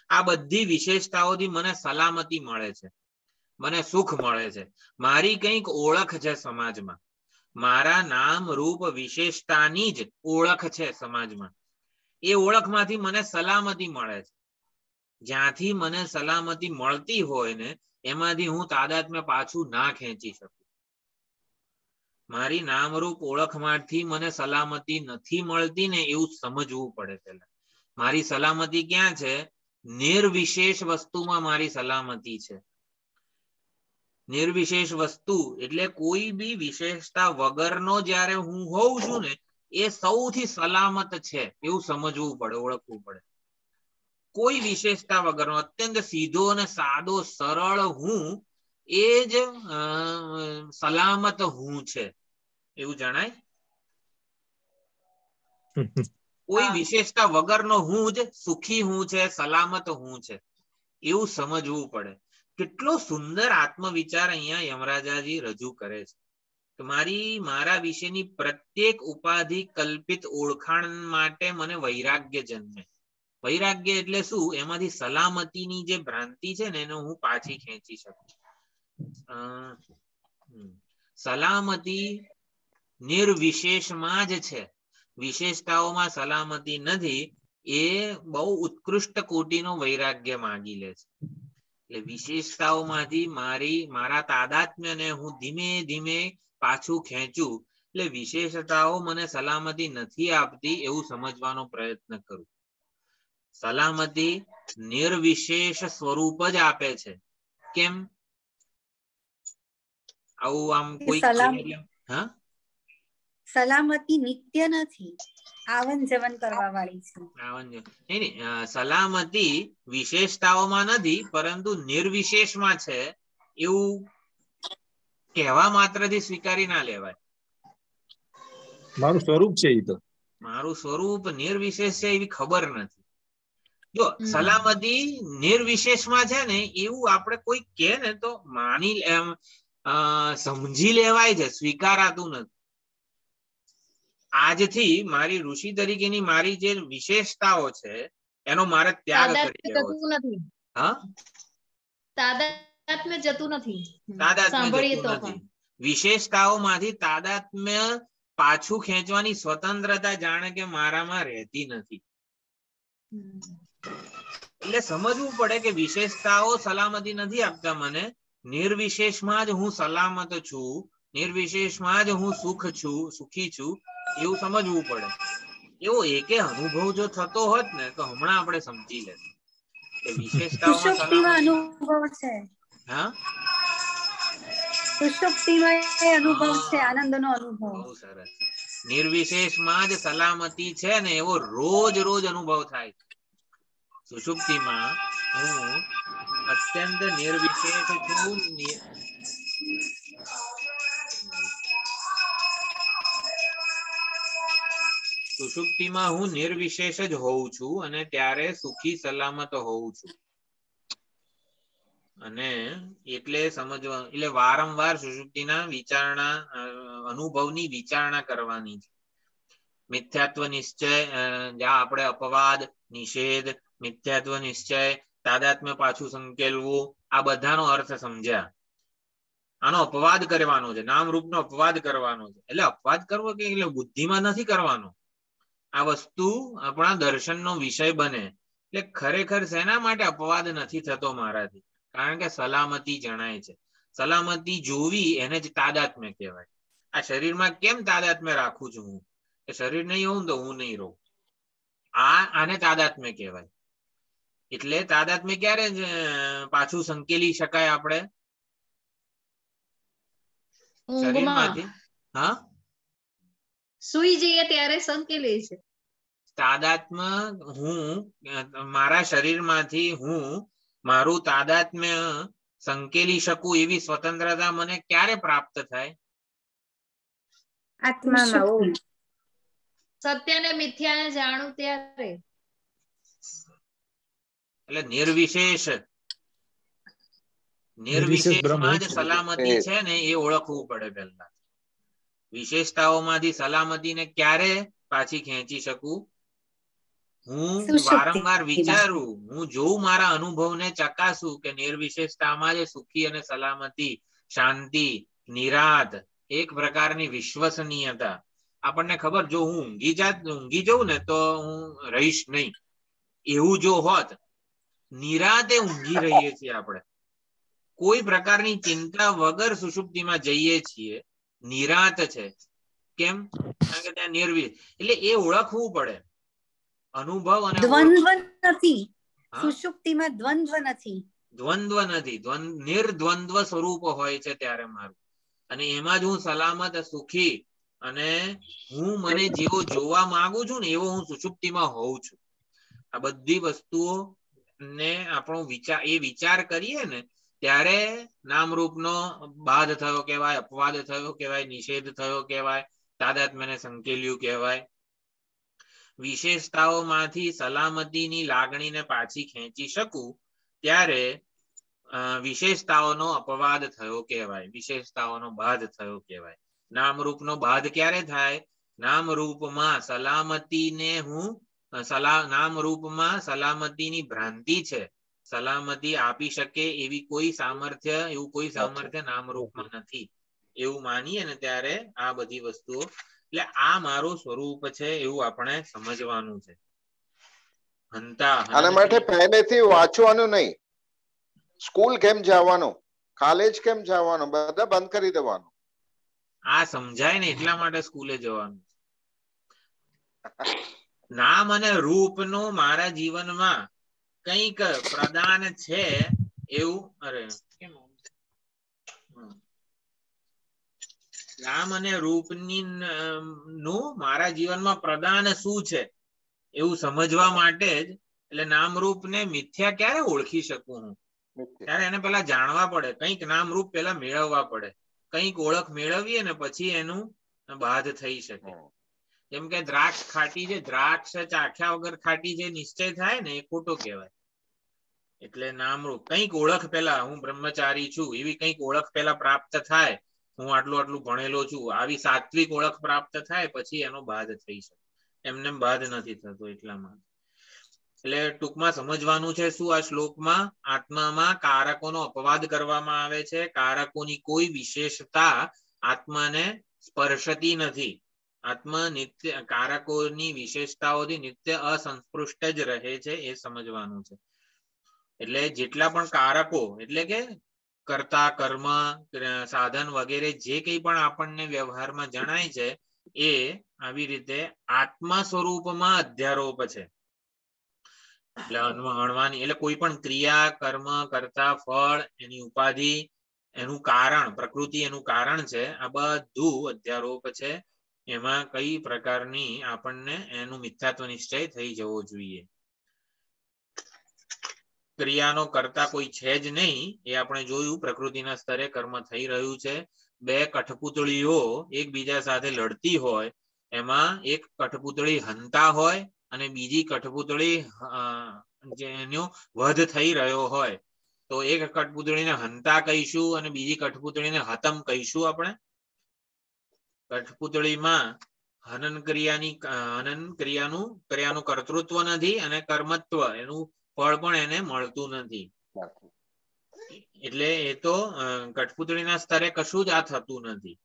S2: આ બધી વિશેષતાઓથી મને સલામતી મળે છે, મને સુખ મળે છે. મારી કંઈક ઓળખ છે સમાજમાં, મારા નામ રૂપ વિશેષતાની જ ઓળખ છે સમાજમાં. એ ઓળખમાંથી મને સલામતી મળે છે. જ્યાંથી મને સલામતી મળતી હોય ને એમાંથી હું તાદાત્મ્ય પાછું ના ખેંચી શકું. મારી નામરૂપ ઓળખમાંથી મને સલામતી નથી મળતી ને એવું સમજવું પડે. પેલા મારી સલામતી ક્યાં છે? નિર્વિશેષ વસ્તુમાં મારી સલામતી છે. નિર્વિશેષ વસ્તુ એટલે કોઈ બી વિશેષતા વગરનો જ્યારે હું હોઉં છું ને એ સૌથી સલામત છે એવું સમજવું પડે, ઓળખવું પડે. કોઈ વિશેષતા વગરનો અત્યંત સીધો અને સાદો સરળ હું એ જ સલામત હું છે એવું જણાય. કોઈ વિશેષતા વગરનો હું જ સુખી હું છે, સલામત હું છે એવું સમજવું પડે. કેટલો સુંદર આત્મવિચાર અહીંયા યમરાજાજી રજૂ કરે છે કે મારા વિશેની પ્રત્યેક ઉપાધિ કલ્પિત ઓળખાણ માટે મને વૈરાગ્ય જન્મે. વૈરાગ્ય એટલે શું? એમાંથી સલામતીની જે ભ્રાંતિ છે ને એને હું પાછી ખેંચી શકું. સલામતી નિર્વિશેષમાં જ છે, વિશેષતાઓમાં સલામતી નથી. એ બહુ ઉત્કૃષ્ટ કોટીનો વૈરાગ્ય માંગી લે છે. એટલે વિશેષતાઓમાંથી મારા તાદાત્મ્યને હું ધીમે ધીમે પાછું ખેંચું. એટલે વિશેષતાઓ મને સલામતી નથી આપતી એવું સમજવાનો પ્રયત્ન કરું. સલામતી નિર્વિશેષ સ્વરૂપ જ આપે છે. કેમ? આવું આમ કોઈ
S7: સલામતી નિત્ય નથી, આવન જવન કરવા વાળી છે.
S2: સલામતી વિશેષતાઓમાં નથી પરંતુ નિર્વિશેષમાં છે એવું કહેવા માત્રથી સ્વીકારી ના લેવાય.
S5: મારું સ્વરૂપ છે. એ તો
S2: મારું સ્વરૂપ નિર્વિશેષ છે એવી ખબર નથી. જો સલામતી નિર્વિશેષમાં છે ને એવું આપણે કોઈ કહે ને તો માની સમજી લેવાય છે, સ્વીકારાતું નથી. આજથી મારી ઋષિ તરીકેની મારી જે વિશેષતાઓ છે એનો મારે ત્યાગ કરી દેવો
S1: નથી.
S2: હા,
S1: તાદાત્મ્ય જતું નથી.
S2: તાદાત્મ્ય જતું નથી. વિશેષતાઓમાંથી તાદાત્મ્ય પાછું ખેંચવાની સ્વતંત્રતા જાણે કે મારામાં રહેતી નથી. એટલે સમજવું પડે કે વિશેષતાઓ સલામતી નથી આપતા મને, નિર્વિશેષમાં જ હું સલામત છું, નિર્વિશેષમાં જ હું સુખી છું એવું સમજવું પડે. એવો એકે અનુભવ જો થતો હોત ને તો હમણાં આપણે સમજી લે કે વિશેષતાઓમાં સલામતી
S7: અનુભવ છે.
S2: હા,
S7: સુષુપ્તિમાં એ અનુભવ છે, આનંદનો અનુભવ.
S2: બહુ સરસ. નિર્વિશેષમાં જ સલામતી છે ને એવો રોજ રોજ અનુભવ થાય. સુષુપ્તિમાં હું અત્યંત નિર્વિશેષ છું. સુષુપ્તિમાં હું નિર્વિશેષ જ હોઉં છું અને ત્યારે સુખી સલામત હોઉં છું. અને એટલે સમજવા, એટલે વારંવાર સુષુપ્તિના વિચારણા, અનુભવની વિચારણા કરવાની છે. મિથ્યાત્વ નિશ્ચય, જ્યાં આપણે અપવાદ, નિષેધ, મિથ્યાત્વ નિશ્ચય, તાદાત્મ્ય પાછું સંકેલવું, આ બધાનો અર્થ સમજ્યા. આનો અપવાદ કરવાનો છે, નામરૂપનો અપવાદ કરવાનો છે. એટલે અપવાદ કરવો કે એટલે બુદ્ધિમાં નથી કરવાનો. આ વસ્તુ આપણા દર્શનનો વિષય બને. એટલે ખરેખર શેના માટે અપવાદ નથી થતો મારાથી? કારણ કે સલામતી જણાય છે. સલામતી જોવી એને જ તાદાત્મ્ય કહેવાય. આ શરીરમાં કેમ તાદાત્મ્ય રાખું છું હું? એ શરીર નહીં હોઉં તો હું નહીં રહું. આને તાદાત્મ્ય કહેવાય. એટલે તાદાત્મ્ય ક્યારે પાછું સંકેલી શકાય આપણે? શરીરમાંથી. હા,
S1: સુઈ જઈએ ત્યારે સંકેલે છે.
S2: તાદાત્મ્ય હું મારા શરીરમાંથી હું મારું તાદાત્મ્ય સંકેલી શકું એવી સ્વતંત્રતા મને ક્યારે પ્રાપ્ત થાય?
S7: આત્મામાં.
S1: સત્ય ને મિથ્યાને જાણું ત્યારે.
S2: એટલે નિર્વિશેષમાં જ સલામતી છે ને એ ઓળખવું પડે પહેલા. વિશેષતાઓમાંથી સલામતીને ક્યારે પાછી ખેંચી શકું? હું વારંવાર વિચારું, હું જોઉં, મારા અનુભવને ચકાસું કે નિર્વિશેષતામાં જ સુખી અને સલામતી, શાંતિ, નિરાત, એક પ્રકારની વિશ્વસનીયતા. આપણને ખબર, જો હું ઊંઘી જઉં ને તો હું રહીશ નહીં. એવું જો હોત, નિરાતે ઊંઘી રહીએ છીએ આપણે, કોઈ પ્રકારની ચિંતા વગર સુષુપ્તિમાં જઈએ છીએ, નિરાત છે. કેમ? કારણ કે ત્યાં એટલે એ ઓળખવું પડે. અનુભવ અને
S7: દ્વંદ્વ નથી. સુષુપ્તિમાં દ્વંદ્વ નથી.
S2: દ્વંદ્વ નથી, નિર્દ્વંદ્વ સ્વરૂપ હોય છે ત્યારે મારું. અને એમાં જ હું સલામત, સુખી અને હું મને જેવો જોવા માંગુ છું ને એવો હું સુષુપ્તિમાં હોઉં છું. આ બધી વસ્તુઓ ને આપણો વિચાર કરીએ ને ત્યારે નામરૂપનો બાદ થયો કહેવાય, અપવાદ થયો કહેવાય, નિષેધ થયો કહેવાય, તાદાત્મ્યને સંકેલ્યું કહેવાય. વિશેષતાઓમાંથી સલામતીની લાગણીને પાછી ખેંચી શકું ત્યારે વિશેષતાઓનો અપવાદ થયો કહેવાય, વિશેષતાઓનો બાદ થયો કહેવાય. નામરૂપનો બાદ ક્યારે થાય? નામરૂપમાં સલામતીને હું નામરૂપમાં સલામતીની ભ્રાંતિ છે, સલામતી આપી શકે એવી કોઈ સામર્થ્ય, એવું કોઈ સામર્થ્ય નામરૂપમાં નથી એવું માનીએ ને ત્યારે આ બધી વસ્તુઓ, એટલે આ મારું સ્વરૂપ છે એવું આપણે સમજવાનું છે.
S4: આના માટે પહેલેથી વાંચવાનું નહીં, સ્કૂલ કેમ જવાનું, કોલેજ કેમ જવાનું, બધા બંધ કરી દેવાનું.
S2: આ સમજાય ને એટલા માટે સ્કૂલે જવાનું. નામ અને રૂપનો મારા જીવનમાં કંઈક પ્રદાન છે એવું, નામ અને રૂપની નું મારા જીવનમાં પ્રદાન શું છે એવું સમજવા માટે જ, એટલે નામરૂપ ને મિથ્યા ક્યારે ઓળખી શકું હું? ત્યારે એને પેલા જાણવા પડે, કંઈક નામરૂપ પેલા મેળવવા પડે, કંઈક ઓળખ મેળવીએ ને પછી એનું બાદ થઈ શકે. જેમ કે દ્રાક્ષ ખાટી છે, દ્રાક્ષ ચાખ્યા વગર ખાટી છે નિશ્ચય થાય ને એ ખોટો કહેવાય. એટલે નામરૂપ કંઈક ઓળખ પેલા, હું બ્રહ્મચારી છું એવી કંઈક ઓળખ પેલા પ્રાપ્ત થાય, હું આટલું ભણેલો છું આવી સાત્વિક ઓળખ પ્રાપ્ત થાય પછી એનો બાદ થઈ શકે. એમને બાદ નથી થતો એટલા માટે. એટલે ટૂંકમાં સમજવાનું છે શું આ શ્લોકમાં આત્મામાં કારકોનો અપવાદ કરવામાં આવે છે, કારકોની કોઈ વિશેષતા આત્માને સ્પર્શતી નથી, આત્મા નિત્ય કારકોની વિશેષતાઓથી નિત્ય અસંસ્પૃષ્ટ જ રહે છે, એ સમજવાનું છે. એટલે જેટલા પણ કારકો એટલે કે કર્તા કર્મ સાધન વગેરે જે કંઈ પણ આપણને વ્યવહારમાં જણાય છે એ આવી રીતે આત્મા સ્વરૂપમાં અધ્યારોપ છે. એટલે અણવાની એટલે કોઈ પણ ક્રિયા કર્મ કર્તા ફળ એની ઉપાધિ એનું કારણ પ્રકૃતિ એનું કારણ છે, આ બધું અધ્યારોપ છે. એમાં કઈ પ્રકારની આપણને એનું મિથ્યાત્વ નિશ્ચય થઈ જવો જોઈએ. ક્રિયાનો કરતા કોઈ છે જ નહીં એ આપણે જોયું, પ્રકૃતિના સ્તરે કર્મ થઈ રહ્યું છે. બે કઠપૂતળીઓ એકબીજા સાથે લડતી હોય એમાં એક કઠપૂતળી હંતા હોય અને બીજી કઠપૂતળી જેનો વધ થઈ રહ્યો હોય તો એક કઠપૂતળીને હંતા કહીશું અને બીજી કઠપૂતળીને હતમ કહીશું. આપણે કઠપૂતળીમાં હનન ક્રિયાનું કર્તૃત્વ નથી અને કર્મત્વ એનું ફળ પણ એને મળતું નથી. એટલે એ તો કઠપૂતળીના સ્તરે કશું જ આ થતું નથી.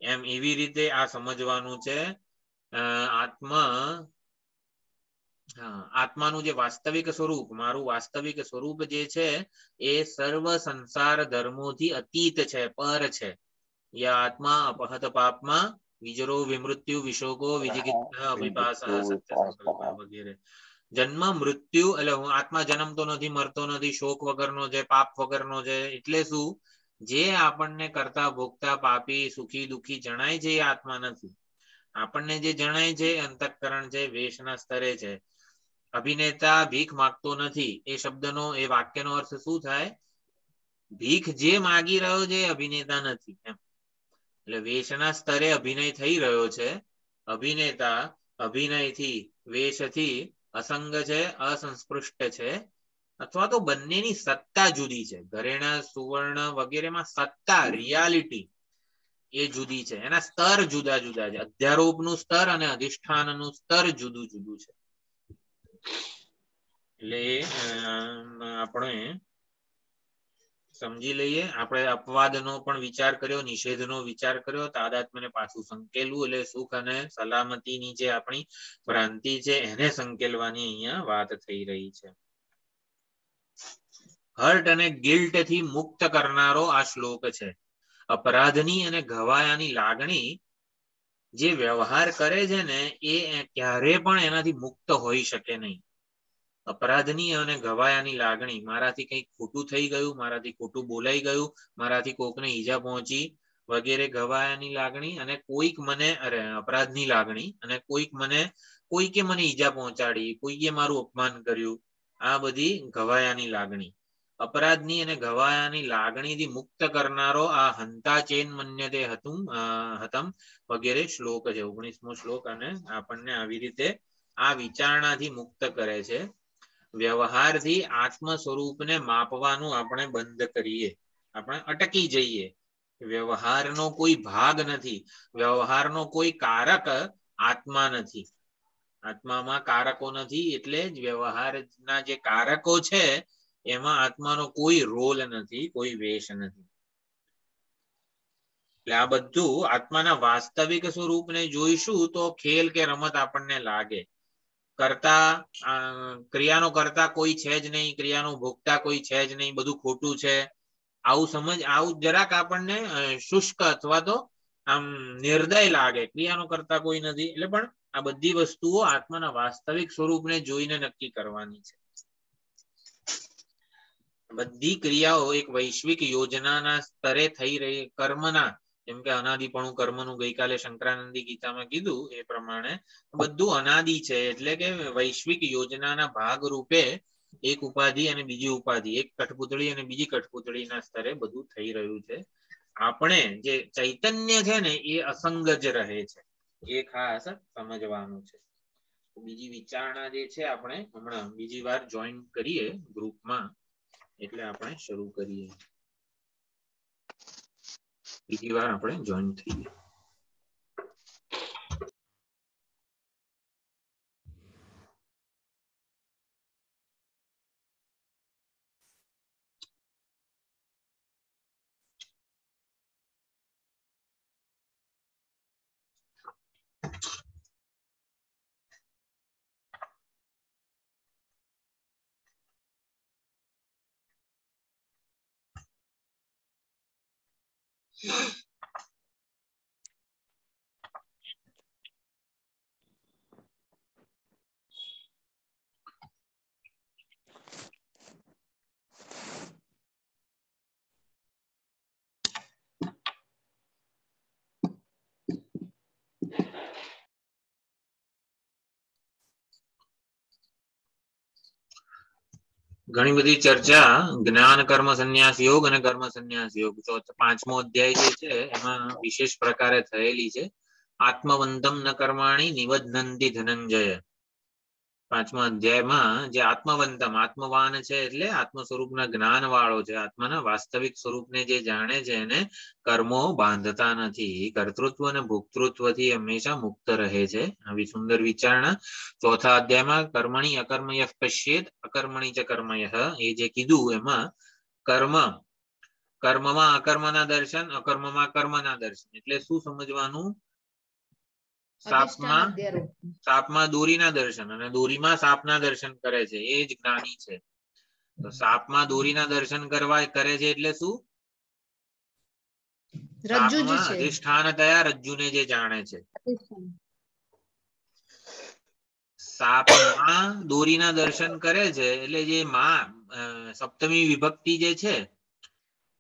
S2: એમ એવી રીતે આ સમજવાનું છે. આત્માનું જે વાસ્તવિક સ્વરૂપ મારું વાસ્તવિક સ્વરૂપ જે છે એ સર્વ સંસાર ધર્મોથી અતીત છે, પર છે. યા આત્મા અપહત પાપમાં વિજરો વિમૃત્યુ વિશોકો વિજિગિત્સા અભિપાસા સત્ય સંકલ્પ વગેરે. જન્મ મૃત્યુ એટલે હું આત્મા જન્મતો નથી, મરતો નથી, શોક વગરનો છે, પાપ વગરનો છે. એટલે શું જે આપણને કરતા ભોગતા પાપી સુખી દુખી જણાય છે એ આત્મા નથી. આપણને જે જણાય છે અંતઃકરણ છે, વેશના સ્તરે છે. અભિનેતા ભીખ માંગતો નથી એ શબ્દનો એ વાક્યનો અર્થ શું થાય? ભીખ જે માગી રહ્યો છે અભિનેતા નથી એમ. એટલે વેશના સ્તરે અભિનય થઈ રહ્યો છે. અભિનેતા અભિનયથી વેશથી અસંગ છે, અસંસ્પૃષ્ટ છે, અથવા તો બંનેની સત્તા જુદી છે. ઘરેણા સુવર્ણ વગેરેમાં સત્તા રિયાલિટી એ જુદી છે, એના સ્તર જુદા જુદા છે. અધ્યારોપનું સ્તર અને અધિષ્ઠાનનું સ્તર જુદું જુદું છે. એટલે આપણે સમજી લઈએ. આપણે અપવાદનો પણ વિચાર કર્યો, નિષેધનો વિચાર કર્યો, તાદાત્મ્યને પાછું સંકેલવું એટલે સુખ અને સલામતીની જે આપણી ભ્રાંતિ છે એને સંકેલવાની અહીંયા વાત થઈ રહી છે. હર્ટ અને ગિલ્ટ થી મુક્ત કરનારો આ શ્લોક છે. અપરાધની અને ઘવાયાની લાગણી જે વ્યવહાર કરે છે ને એ ક્યારે પણ એનાથી મુક્ત હોઈ શકે નહીં. અપરાધની અને ઘવાયાની લાગણી, મારાથી કંઈક ખોટું થઈ ગયું, મારાથી ખોટું બોલાઈ ગયું, મારાથી કોકને ઈજા પહોંચી વગેરે ઘવાયાની લાગણી, અને કોઈક મને અપરાધની લાગણી અને કોઈકે મને ઈજા પહોંચાડી, કોઈએ મારું અપમાન કર્યું, આ બધી ઘવાયાની લાગણી. અપરાધની અને ઘવાયાની લાગણીથી મુક્ત કરનારો આ હંતા ચેન મન્યતે હતમ વગેરે શ્લોક છે. 19મો શ્લોક અને આપણને આવી રીતે આ વિચારણાથી મુક્ત કરે છે. વ્યવહારથી આત્મ સ્વરૂપને માપવાનું આપણે બંધ કરીએ, આપણે અટકી જઈએ. વ્યવહારનો કોઈ ભાગ નથી, વ્યવહારનો કોઈ કારક આત્મા નથી. આત્મામાં કારકો નથી એટલે જ વ્યવહારના જે કારકો છે એમાં આત્માનો કોઈ રોલ નથી, કોઈ વેશ નથી. એટલે આ બધું આત્માના વાસ્તવિક સ્વરૂપને જોઈશું તો ખેલ કે રમત આપણને લાગે. ક્રિયાનો કરતા કોઈ છે જ નહીં, ક્રિયાનો ભોગતા કોઈ છે જ નહીં, બધું ખોટું છે, આવું જરાક આપણને શુષ્ક અથવા તો આમ નિર્દય લાગે. ક્રિયાનો કરતા કોઈ નથી એટલે પણ આ બધી વસ્તુઓ આત્માના વાસ્તવિક સ્વરૂપને જોઈને નક્કી કરવાની છે. બધી ક્રિયાઓ એક વૈશ્વિક યોજનાના સ્તરે થઈ રહી કર્મના, જેમ કે અનાદિપણું કર્મનું ગઈકાલે શંકરાનંદી ગીતામાં કીધું એ પ્રમાણે બધું અનાદિ છે. એટલે કે વૈશ્વિક યોજનાના ભાગ રૂપે એક ઉપાધિ અને બીજી ઉપાધિ, એક કઠપૂતળી અને બીજી કઠપૂતળીના સ્તરે બધું થઈ રહ્યું છે. આપણે જે ચૈતન્ય છે ને એ અસંગ જ રહે છે, એ ખાસ સમજવાનું છે. બીજી વિચારણા જે છે આપણે હમણાં બીજી વાર જોઈન કરીએ ગ્રુપમાં, એટલે આપણે શરૂ કરીએ. બીજી વાર આપણે જોઈન થઈએ. ઘણી બધી ચર્ચા જ્ઞાન કર્મ સંન્યાસ યોગ અને કર્મ સંન્યાસ યોગ, પાંચમો અધ્યાય જે છે એમાં વિશેષ પ્રકારે થયેલી છે. આત્મવંતમ ન કર્માણી નિબધ્નંતિ ધનંજય. પાંચમા અધ્યાયમાં જે આત્મવંતમ, આત્મવાન છે એટલે આત્મ સ્વરૂપના જ્ઞાન વાળો છે, આત્માના વાસ્તવિક સ્વરૂપને જે જાણે છે એને કર્મો બાંધતા નથી, કર્તૃત્વ અને ભોક્તૃત્વથી હંમેશા મુક્ત રહે છે. આવી સુંદર વિચારણા. ચોથા અધ્યાયમાં કર્મણી અકર્મય પશ્યેત અકર્મણી ચ કર્મય, એ જે કીધું એમાં કર્મ, કર્મમાં અકર્મના દર્શન, અકર્મમાં કર્મના દર્શન એટલે શું સમજવાનું? સાપમાં દોરીના દર્શન અને દોરીમાં સાપના દર્શન કરે છે એ જ જ્ઞાની છે. તો સાપમાં દોરીના દર્શન કરે છે એટલે શું? અધિષ્ઠાન થયા રજ્જુને જે જાણે છે. સાપમાં દોરીના દર્શન કરે છે એટલે જે સપ્તમી વિભક્તિ જે છે,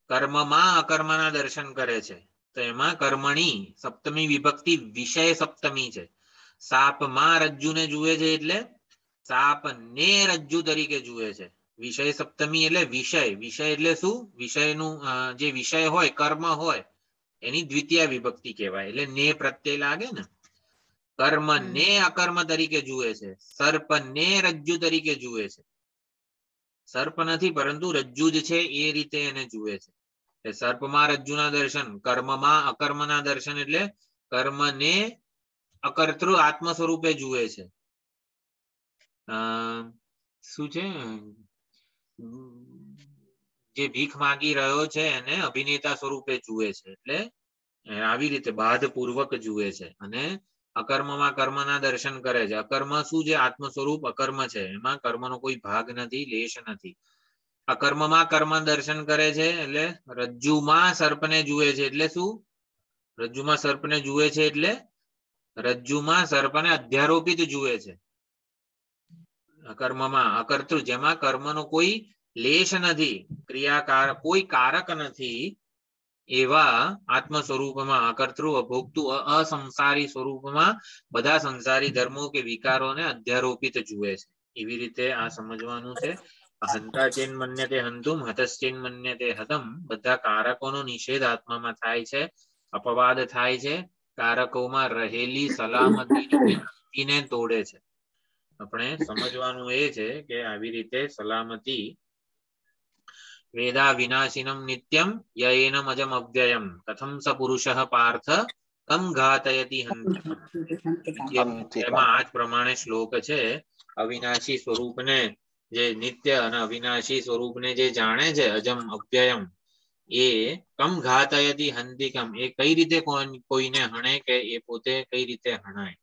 S2: કર્મમાં અકર્મના દર્શન કરે છે, તો એમાં કર્મણી સપ્તમી વિભક્તિ વિષય સપ્તમી છે. સાપમાં રજ્જુને જુએ છે એટલે સાપ ને રજ્જુ તરીકે જુએ છે. વિષય સપ્તમી એટલે વિષય, વિષય એટલે શું? વિષયનું જે વિષય હોય, કર્મ હોય, એની દ્વિતીય વિભક્તિ કહેવાય એટલે ને પ્રત્યય લાગે ને. કર્મ ને અકર્મ તરીકે જુએ છે, સર્પ ને રજ્જુ તરીકે જુએ છે. સર્પ નથી પરંતુ રજ્જુ જ છે એ રીતે એને જુએ છે. સર્પમાં રજ્જુના દર્શન, કર્મમાં અકર્મના દર્શન એટલે કર્મને અકર્તૃ આત્મ સ્વરૂપે જુએ છે. શું છે? જે ભીખ માંગી રહ્યો છે એને અભિનેતા સ્વરૂપે જુએ છે એટલે આવી રીતે બાધ પૂર્વક જુએ છે. અને અકર્મમાં કર્મના દર્શન કરે છે. અકર્મ શું છે? આત્મ સ્વરૂપ અકર્મ છે, એમાં કર્મનો કોઈ ભાગ નથી, લેશ નથી. અકર્મમાં કર્મ દર્શન કરે છે એટલે રજ્જુમાં સર્પને જુએ છે એટલે શું? રજ્જુમાં સર્પને જુએ છે એટલે રજ્જુમાં સર્પને અધ્યારોપિત જુએ છે. કર્મમાં અકર્તૃ, જેમાં કર્મનો કોઈ લેશ નથી, ક્રિયાકાર કોઈ કારક નથી, એવા આત્મ સ્વરૂપમાં અકર્તૃ અભોક્તુ અસંસારી સ્વરૂપમાં બધા સંસારી ધર્મો કે વિકારોને અધ્યારોપિત જુએ છે. એવી રીતે આ સમજવાનું છે. હંતાચેન મન્યતે હંતુમ હતશ્ચેન મન્યતે હતમ, બધા કારકોનો નિષેધ આત્મામાં થાય છે, અપવાદ થાય છે, કારકોમાં રહેલી સલામતીને તોડે છે. આપણે સમજવાનું એ છે કે આવી રીતે સલામતી વેદા વિનાશિનમ નિત્યમ યયેનમ અજમ અવ્યયમ કથમ સ પુરુષઃ પાર્થ કમ ઘાતયતિ હંતિકમ. એમાં આ જ પ્રમાણે શ્લોક છે. અવિનાશી સ્વરૂપને જે નિત્ય અને અવિનાશી સ્વરૂપને જે જાણે છે, અજમ અવ્યયમ, એ કમ ઘાતયતિ હંતિકમ, એ કઈ રીતે કોઈને હણે કે એ પોતે કઈ રીતે હણાય.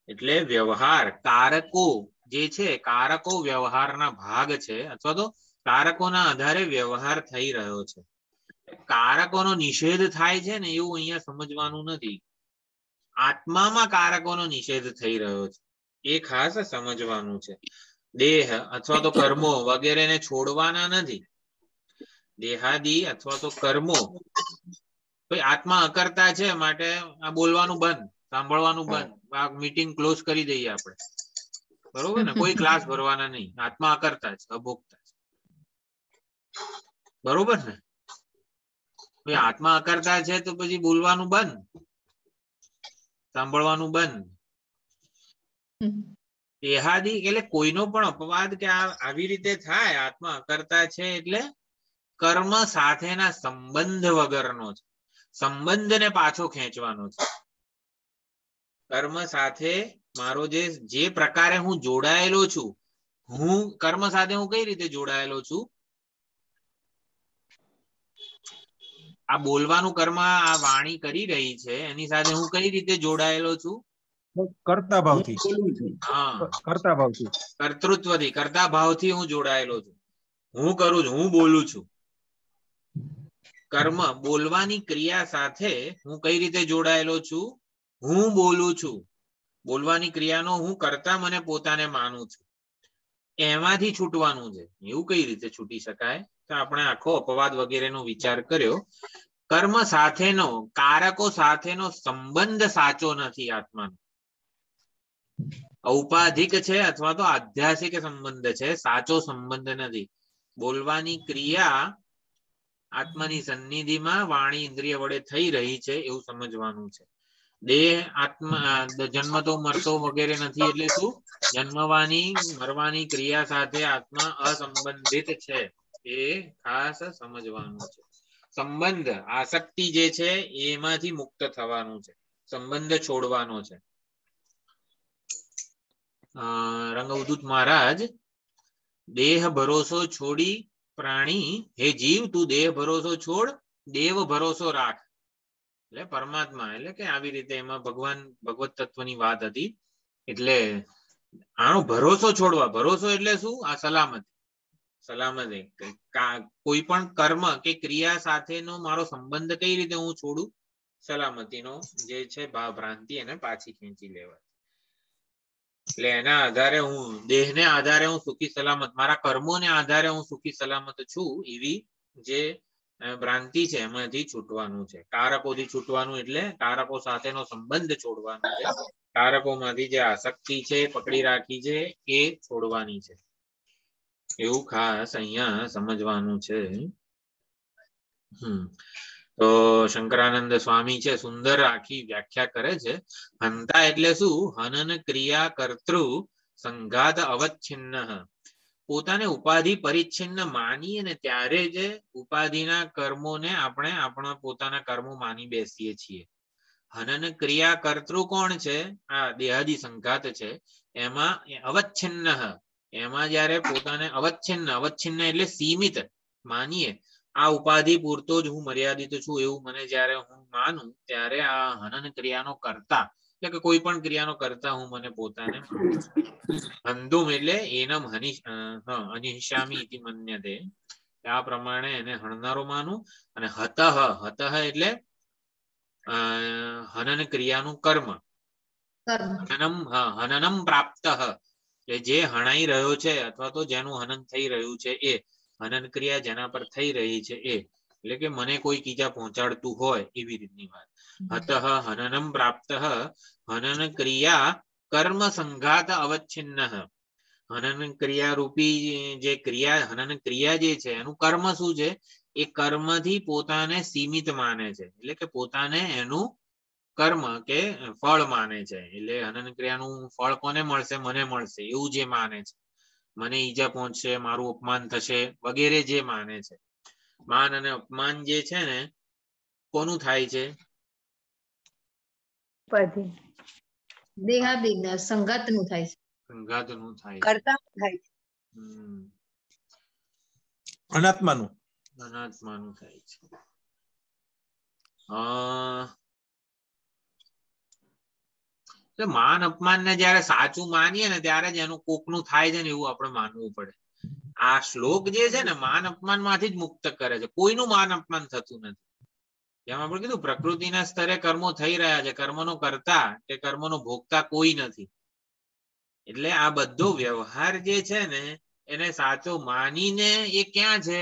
S2: એટલે વ્યવહાર, કારકો જે છે, કારકો વ્યવહારના ભાગ છે અથવા તો કારકોના આધારે વ્યવહાર થઈ રહ્યો છે. કારકોનો નિષેધ થાય છે ને એવું અહીંયા સમજવાનું નથી. આત્મામાં કારકોનો નિષેધ થઈ રહ્યો છે એ ખાસ સમજવાનું છે. દેહ અથવા તો કર્મો વગેરેને છોડવાના નથી. દેહાદી અથવા તો કર્મો, આત્મા અકર્તા છે માટે આ બોલવાનું બંધ, સાંભળવાનું બંધ, આ મીટિંગ ક્લોઝ કરી દઈએ આપણે, બરોબર ને? કોઈ ક્લાસ ભરવાના નહીં, આત્મા અકર્તા છે, અભોક્તા છે, બરોબર ને? આત્મા અકર્તા છે તો પછી બોલવાનું બંધ, સાંભળવાનું બંધ. દેહાદી એટલે કોઈનો પણ અપવાદ કે આવી રીતે થાય, આત્મા અકર્તા છે એટલે કર્મ સાથેના સંબંધ વગરનો છે, સંબંધને પાછો ખેંચવાનો છે. કર્મ સાથે મારો જે પ્રકારે હું જોડાયેલો છું, હું કર્મ સાથે હું કઈ રીતે જોડાયેલો છું? આ બોલવાનું કર્મ આ વાણી કરી રહી છે એની સાથે હું કઈ રીતે જોડાયેલો છું?
S5: કરતા ભાવથી.
S2: હા,
S5: કરતા ભાવથી,
S2: કર્તૃત્વથી, કરતા ભાવથી હું જોડાયેલો છું. હું કરું છું, હું બોલું છું. કર્મ બોલવાની ક્રિયા સાથે હું કઈ રીતે જોડાયેલો છું? હું બોલું છું. બોલવાની ક્રિયાનો હું કરતા મને પોતાને માનું છું. એમાંથી છૂટવાનું છે. એવું કઈ રીતે છૂટી શકાય? તો આપણે આખો અપવાદ વગેરેનો વિચાર કર્યો. કર્મ સાથેનો, કારકો સાથેનો સંબંધ સાચો નથી આત્માનો. ઔપાધિક છે અથવા તો આધ્યાસિક સંબંધ છે, સાચો સંબંધ નથી. બોલવાની ક્રિયા આત્માની સન્નિધિમાં વાણી ઇન્દ્રિય વડે થઈ રહી છે એવું સમજવાનું છે. દેહ આત્મા જન્મતો મરતો વગેરે નથી. એટલે શું? જન્મવાની મરવાની ક્રિયા સાથે આત્મા અસંબંધિત છે, એ ખાસ સમજવાનું છે. સંબંધ, આસક્તિ જે છે એમાંથી મુક્ત થવાનું છે, સંબંધ છોડવાનો છે. રંગવદૂત મહારાજ, દેહ ભરોસો છોડી પ્રાણી, હે જીવ તું દેહ ભરોસો છોડ, દેવ ભરોસો રાખ. એટલે પરમાત્મા, એટલે કે આવી રીતે એમાં ભગવાન ભગવત તત્વની વાત હતી. એટલે આનો ભરોસો છોડવા. ભરોસો એટલે શું? આ સલામત. સલામતી. કોઈ પણ કર્મ કે ક્રિયા સાથેનો મારો સંબંધ કઈ રીતે હું છોડું? સલામતીનો જે છે ભ્રાંતિ, એને પાછી ખેંચી લેવાય. એટલે એના આધારે હું, દેહને આધારે હું સુખી સલામત, મારા કર્મોને આધારે હું સુખી સલામત છું, એવી જે ભ્રાંતિ છે એમાંથી છૂટવાનું છે. કારકોથી છૂટવાનું એટલે કારકો સાથેનો સંબંધ છોડવાનો છે. કારકોમાંથી જે આસક્તિ છે, પકડી રાખી છે, એ છોડવાની છે. એવું ખાસ અહીંયા સમજવાનું છે. તો શંકરાનંદ સ્વામી છે, સુંદર આખી વ્યાખ્યા કરે છે. હંતા એટલે શું? હનન ક્રિયા કર્તૃ સંઘાત અવચ્છિન્ન. પોતાને ઉપાધિ પરિચ્છિન્ન માનીએ ને ત્યારે જ ઉપાધિના કર્મોને આપણે આપણા પોતાના કર્મો માની બેસીએ છીએ. હનન ક્રિયા કર્તૃ કોણ છે? આ દેહાદી સંઘાત છે. એમાં અવચ્છિન્ન, એમાં જયારે પોતાને અવચ્છિન્ન, અવચ્છિન્ન એટલે સીમિત માનીએ, આ ઉપાધિ પૂરતો જ હું મર્યાદિત છું એવું મને જયારે હું માનું, ત્યારે આ હનન ક્રિયાનો કરતા, એટલે કે કોઈ પણ ક્રિયાનો કરતા હું મને પોતાને માનું છું. હંધુમ એટલે એનમ અનિષ્યામી ઇતિ મન્યતે, આ પ્રમાણે એને હણનારો માનું. અને હતઃ, હતઃ એટલે હનન ક્રિયાનું કર્મ. હનનમ પ્રાપ્ત, એટલે જે હણાઈ રહ્યો છે અથવા તો જેનું હનન થઈ રહ્યું છે એ, હનન ક્રિયા જેના પર થઈ રહી છે એ, એટલે કે મને કોઈ ઈજા પહોંચાડતું હોય એવી રીતની વાત. હતઃ હનનમ પ્રાપ્ત હનન ક્રિયા કર્મ સંઘાત અવચ્છિન્ન. હનન ક્રિયા રૂપી જે ક્રિયા, હનન ક્રિયા જે છે એનું કર્મ શું છે? એ કર્મથી પોતાને સીમિત માને છે, એટલે કે પોતાને એનું કર્મ કે ફળ માને છે. એટલે હનન ક્રિયાનું ફળ કોને મળશે? મને મળશે એવું જે માને છે. મને ઈજા પહોંચશે, મારું અપમાન થશે વગેરે જે માને છે. માન અને અપમાન જે છે ને કોનું થાય છે?
S1: દેહાદી સંઘાતનું થાય છે.
S2: સંઘાતનું થાય છે.
S6: કરતા થાય છે.
S5: અનાત્માનું.
S2: અનાત્માનું થાય છે. માન અપમાન ને જયારે સાચું માનીએ ને ત્યારે જ એનું કોકનું થાય છે ને એવું આપણે માનવું પડે. આ શ્લોક જે છે ને માન અપમાન માંથી જ મુક્ત કરે છે. કોઈનું માન અપમાન થતું નથી. જેમ આપણે કીધું પ્રકૃતિના સ્તરે કર્મો થઈ રહ્યા છે, કર્મનો કરતા કે કર્મનો ભોગતા કોઈ નથી. એટલે આ બધો વ્યવહાર જે છે ને એને સાચો માનીને એ ક્યાં છે?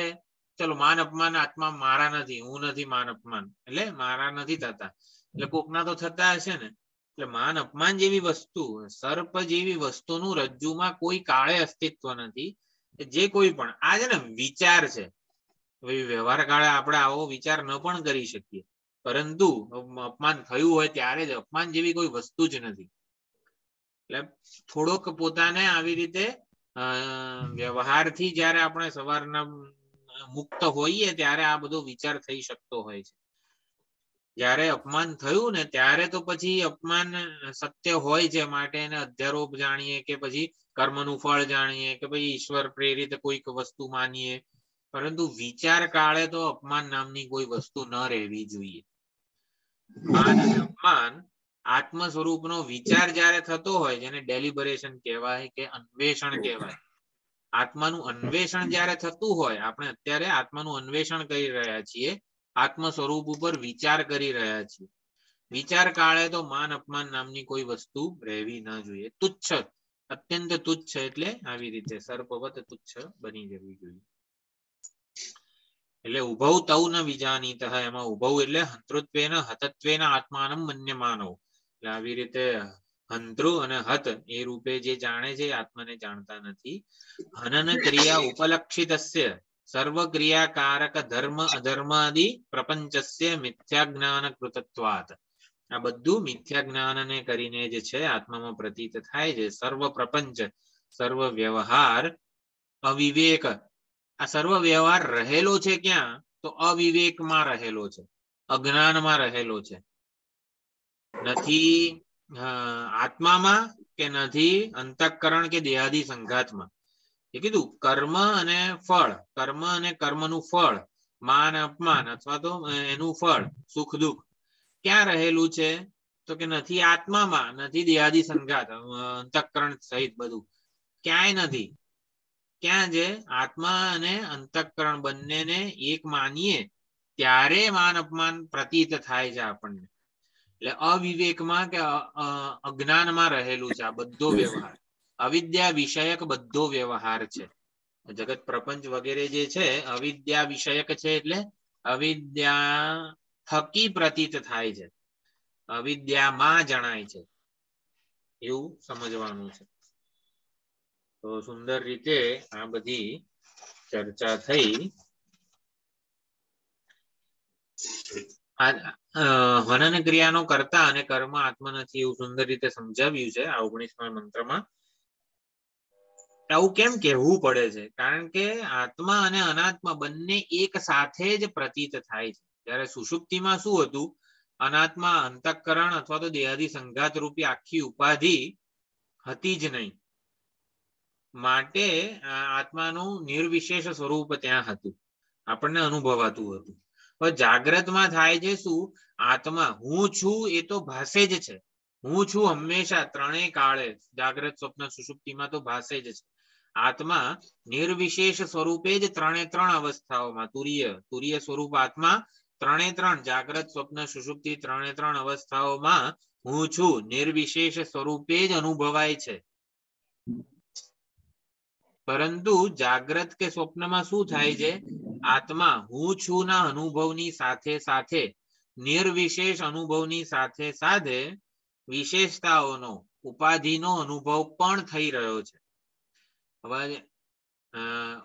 S2: ચલો માન અપમાન આત્મા મારા નથી, હું નથી માન અપમાન, એટલે મારા નથી થતા, એટલે કોકના તો થતા હશે ને. એટલે માન અપમાન જેવી વસ્તુ, સર્પ જેવી વસ્તુનું રજ્જુમાં કોઈ કાળે અસ્તિત્વ નથી. જે કોઈ પણ આ છે ને વિચાર છે, વ્યવહાર કાળે આપણે આવો વિચાર ન પણ કરી શકીએ, પરંતુ અપમાન થયું હોય ત્યારે જ અપમાન જેવી કોઈ વસ્તુ જ નથી. એટલે થોડોક પોતાને આવી રીતે વ્યવહારથી જયારે આપણે સવારના મુક્ત હોઈએ ત્યારે આ બધો વિચાર થઈ શકતો હોય છે. જયારે અપમાન થયું ને ત્યારે તો પછી અપમાન સત્ય હોય છે માટે એને અધ્યારોપ જાણીએ કે પછી કર્મનું ફળ જાણીએ કે પછી ઈશ્વર પ્રેરિત કોઈક વસ્તુ માનીએ, પરંતુ વિચાર કાળે તો અપમાન નામની કોઈ વસ્તુ ન રહેવી જોઈએ. માન અને અપમાન આત્મ સ્વરૂપનો વિચાર જયારે થતો હોય, જેને ડેલિબરેશન કહેવાય કે અન્વેષણ કહેવાય, આત્માનું અન્વેષણ જ્યારે થતું હોય, આપણે અત્યારે આત્માનું અન્વેષણ કરી રહ્યા છીએ, આત્મ સ્વરૂપ ઉપર વિચાર કરી રહ્યા છીએ. વિચાર કાળે તો માન અપમાન નામની કોઈ વસ્તુ રહેવી ન જોઈએ. તુચ્છ, અત્યંત તુચ્છ એટલે આવી રીતે સર્પવત તુચ્છ બની જવી જોઈએ. એટલે ઉભવ તૌ ન વિજાનીત, એમાં ઉભવ એટલે હંતૃત્વેન હતત્વેન આત્માનમ મન્યમાનો. એટલે આવી રીતે હંતૃ અને હત એ રૂપે જે જાણે છે આત્માને જાણતા નથી. હનન ક્રિયા ઉપલક્ષિતસ્ય સર્વ ક્રિયાકારક ધર્મ અધર્માદિ પ્રપંચસ્ય મિથ્યા જ્ઞાન કૃતત્વાત. આ બધું મિથ્યા જ્ઞાનને કરીને જે છે આત્મામાં પ્રતીત થાય છે. સર્વ પ્રપંચ, સર્વ વ્યવહાર અવિવેક. આ સર્વ વ્યવહાર રહેલો છે ક્યાં? તો અવિવેકમાં રહેલો છે, અજ્ઞાનમાં રહેલો છે. નથી આત્મામાં કે નથી અંતઃકરણ કે દેહાદી સંઘાતમાં. એ કીધું કર્મ અને ફળ, કર્મ અને કર્મનું ફળ, માન અપમાન અથવા તો એનું ફળ સુખ દુઃખ ક્યાં રહેલું છે? તો કે નથી આત્મામાં, નથી દેહાદી સંઘાત અંતઃકરણ સહિત બધું ક્યાંય નથી. ક્યાં છે? આત્મા અને અંતઃકરણ બંનેને એક માનીએ ત્યારે માન અપમાન પ્રતીત થાય છે આપણને. એટલે અવિવેકમાં કે અજ્ઞાનમાં રહેલું છે આ બધો વ્યવહાર. અવિદ્યા વિષયક બધો વ્યવહાર છે. જગત પ્રપંચ વગેરે જે છે અવિદ્યા વિષયક છે, એટલે અવિદ્યા થકી પ્રતીત થાય છે, અવિદ્યામાં જણાય છે, એવું સમજવાનું છે. તો સુંદર રીતે આ બધી ચર્ચા થઈ. હનન ક્રિયાનો કર્તા અને કર્મ આત્મા નથી એવું સુંદર રીતે સમજાવ્યું છે આ 19મા મંત્રમાં. આવું કેમ કહેવું પડે છે? કારણ કે આત્મા અને અનાત્મા બંને એક સાથે જ પ્રતીત થાય છે. જ્યારે સુષુપ્તિમાં શું હતું? અનાત્મા અંતઃકરણ અથવા તો દેહાદી સંઘાત રૂપી આખી ઉપાધિ હતી જ નહીં, માટે આત્માનું નિર્વિશેષ સ્વરૂપ ત્યાં હતું, આપણને અનુભવાતું હતું. હવે જાગ્રતમાં થાય છે શું? આત્મા હું છું એ તો ભાસે જ છે, હું છું હંમેશા ત્રણેય કાળે, જાગ્રત સ્વપ્ન સુષુપ્તિમાં તો ભાસે જ છે. આત્મા નિર્વિશેષ સ્વરૂપે જ ત્રણે ત્રણ અવસ્થાઓમાં, તુરીય સ્વરૂપ આત્મા ત્રણે ત્રણ, જાગ્રત સ્વપ્ન સુષુપ્તિ ત્રણે ત્રણ અવસ્થાઓમાં હું છું નિર્વિશેષ સ્વરૂપે જ અનુભવાય છે. પરંતુ જાગ્રત કે સ્વપ્નમાં શું થાય છે? આત્મા હું છું ના અનુભવની સાથે સાથે, નિર્વિશેષ અનુભવની સાથે સાથે વિશેષતાઓનો, ઉપાધિનો અનુભવ પણ થઈ રહ્યો છે. હવે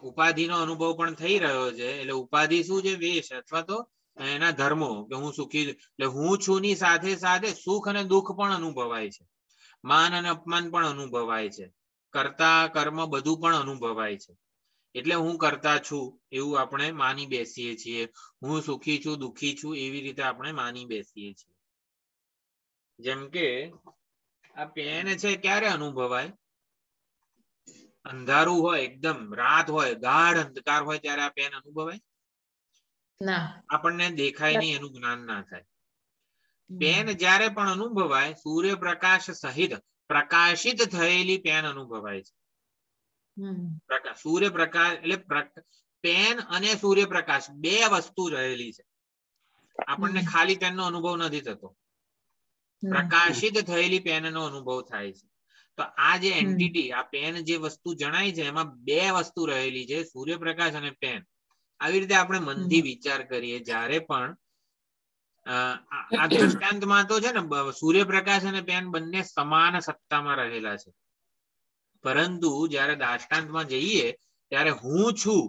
S2: ઉપાધિનો અનુભવ પણ થઈ રહ્યો છે, એટલે ઉપાધિ શું છે? વેશ અથવા તો એના ધર્મો, કે હું સુખી, એટલે હું છું ની સાથે સાથે સુખ અને દુઃખ પણ અનુભવાય છે, માન અને અપમાન પણ અનુભવાય છે, કર્તા કર્મ બધું પણ અનુભવાય છે. એટલે હું કરતા છું એવું આપણે માની બેસીએ છીએ, હું સુખી છું દુઃખી છું એવી રીતે આપણે માની બેસીએ છીએ. જેમ કે આ પેન છે ક્યારે અનુભવાય? અંધારું હોય, એકદમ રાત હોય, ગાઢ અંધકાર હોય ત્યારે આ પેન અનુભવાય?
S1: ના,
S2: આપણને દેખાય નહીં, એનું જ્ઞાન ના થાય. પેન જ્યારે પણ અનુભવાય, સૂર્યપ્રકાશ સહિત પ્રકાશિત થયેલી પેન અનુભવાય છે. સૂર્યપ્રકાશ એટલે પેન અને સૂર્યપ્રકાશ બે વસ્તુ રહેલી છે, આપણને ખાલી પેનનો અનુભવ નથી થતો, પ્રકાશિત થયેલી પેનનો અનુભવ થાય છે. તો આ જે એન્ટિટી, આ પેન જે વસ્તુ જણાય છે એમાં બે વસ્તુ રહેલી છે, સૂર્યપ્રકાશ અને પેન. આવી રીતે આપણે મનથી વિચાર કરીએ જ્યારે પણ આ દ્રષ્ટાંતમાં તો છે ને સૂર્યપ્રકાશ અને પેન બંને સમાન સત્તામાં રહેલા છે, પરંતુ જ્યારે દાષ્ટાંતમાં જઈએ ત્યારે હું છું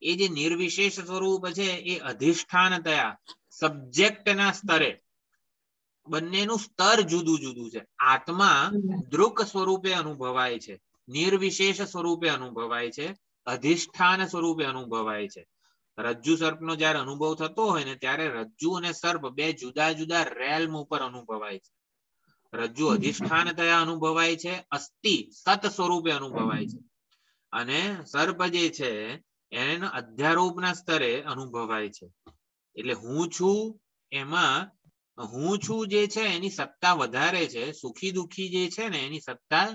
S2: એ જે નિર્વિશેષ સ્વરૂપ છે એ અધિષ્ઠાનતયા સબ્જેક્ટના સ્તરે બંનેનું સ્તર જુદું જુદું છે. આત્મા દૃક સ્વરૂપે અનુભવાય છે, નિર્વિશેષ સ્વરૂપે અનુભવાય છે, અધિષ્ઠાન સ્વરૂપે અનુભવાય છે. રજ્જુ સર્પનો જ્યારે અનુભવ થતો હોય ને ત્યારે રજ્જુ અને સર્પ બે જુદા જુદા રેલ્મ ઉપર અનુભવાય છે. રજ્જુ અધિષ્ઠાનતયા અનુભવાય છે, અસ્થિ સત સ્વરૂપે અનુભવાય છે, અને સર્પ જે છે એના અધ્યારોપના સ્તરે અનુભવાય છે. એટલે હું છું એમાં હું છું જે છે એની સત્તા વધારે છે, સુખી દુઃખી જે છે ને એની સત્તા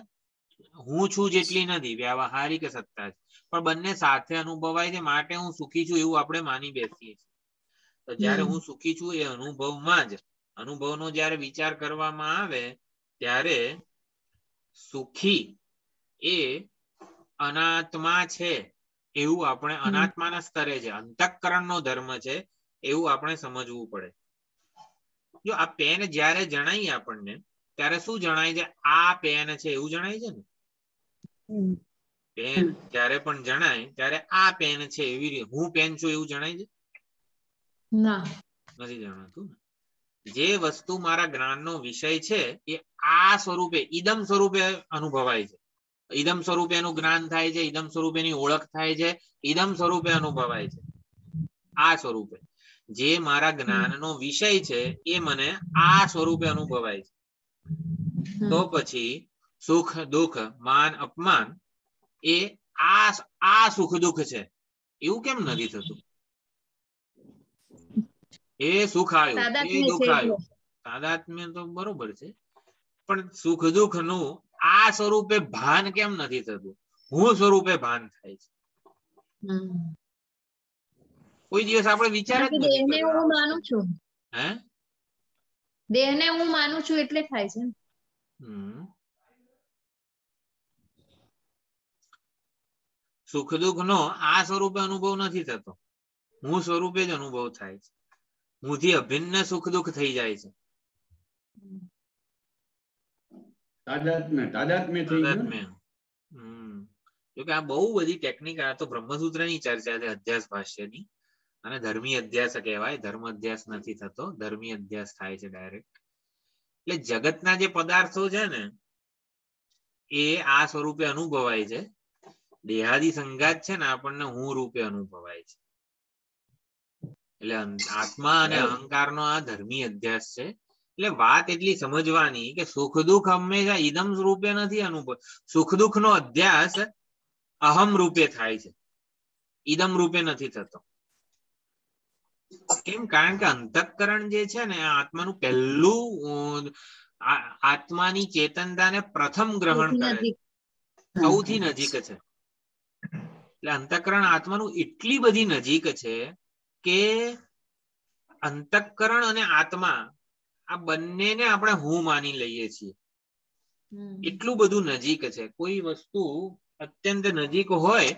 S2: હું છું જેટલી નથી, વ્યાવહારિક સત્તા છે. પણ બંને સાથે અનુભવાય છે માટે હું સુખી છું એવું આપણે માની બેસીએ છીએ. તો જયારે હું સુખી છું એ અનુભવમાં જ અનુભવનો જયારે વિચાર કરવામાં આવે ત્યારે સુખી એ અનાત્મા છે એવું આપણે અનાત્માના સ્તરે છે, અંતઃકરણનો ધર્મ છે એવું આપણે સમજવું પડે. જો આ પેન જયારે જણાય આપણને ત્યારે શું જણાય છે? આ પેન છે એવું જણાય છે ને. પેન જયારે પણ જણાય ત્યારે આ પેન છે એવી રીતે હું પેન છું એવું જણાય છે?
S1: ના,
S2: નથી જણાતું. જે વસ્તુ મારા જ્ઞાનનો વિષય છે એ આ સ્વરૂપે ઇદમ સ્વરૂપે અનુભવાય છે. ઇદમ સ્વરૂપે એનું જ્ઞાન થાય છે, ઇદમ સ્વરૂપે એની ઓળખ થાય છે, ઇદમ સ્વરૂપે અનુભવાય છે. આ સ્વરૂપે જે મારા જ્ઞાનનો વિષય છે એ મને આ સ્વરૂપે અનુભવાય છે. તો પછી સુખ દુઃખ માન અપમાન એ આ સુખ દુઃખ છે એવું કેમ નથી થતું? એ સુખ આવ્યું એ દુઃખ આવ્યું, તાદાત્મ્ય તો બરોબર છે, પણ સુખ દુઃખ નું આ સ્વરૂપે ભાન કેમ નથી થતું? હું સ્વરૂપે ભાન થાય છે. કોઈ દિવસ આપણે વિચાર જ નથી કર્યો.
S1: હું માનું છું,
S2: હે
S1: દેહને હું માનું છું એટલે થાય છે.
S2: સુખ દુઃખ નો આ સ્વરૂપે અનુભવ નથી થતો, હું સ્વરૂપે જ અનુભવ થાય છે. હુંથી અભિન્ન સુખ દુઃખ થઈ જાય છે. જોકે આ બહુ બધી ટેકનિક, આ તો બ્રહ્મસૂત્ર ની ચર્ચા છે, અધ્યાસ ભાષ્યની, અને ધર્મી અધ્યાસ કહેવાય. ધર્મ અધ્યાસ નથી થતો, ધર્મી અધ્યાસ થાય છે ડાયરેક્ટ. એટલે જગતના જે પદાર્થો છે ને એ આ સ્વરૂપે અનુભવાય છે. દેહાદી સંગાત છે ને આપણને હું રૂપે અનુભવાય છે. એટલે આત્મા અને અહંકારનો આ ધર્મી અધ્યાસ છે. એટલે વાત એટલી સમજવાની કે સુખ દુઃખ હંમેશા ઇદમ રૂપે નથી અનુભવ. સુખ દુઃખ નો અધ્યાસ અહમ રૂપે થાય છે, ઇદમ રૂપે નથી થતો. કેમ? કારણ કે અંતઃકરણ જે છે ને આત્માનું પહેલું આત્માની ચેતનતાને પ્રથમ ગ્રહણ કરે છે, સૌથી નજીક છે. એટલે અંતઃકરણ આત્માનું એટલી બધી નજીક છે કે અંતઃકરણ અને આત્મા આ બંનેને આપણે હું માની લઈએ છીએ. એટલું બધું નજીક છે. કોઈ વસ્તુ અત્યંત નજીક હોય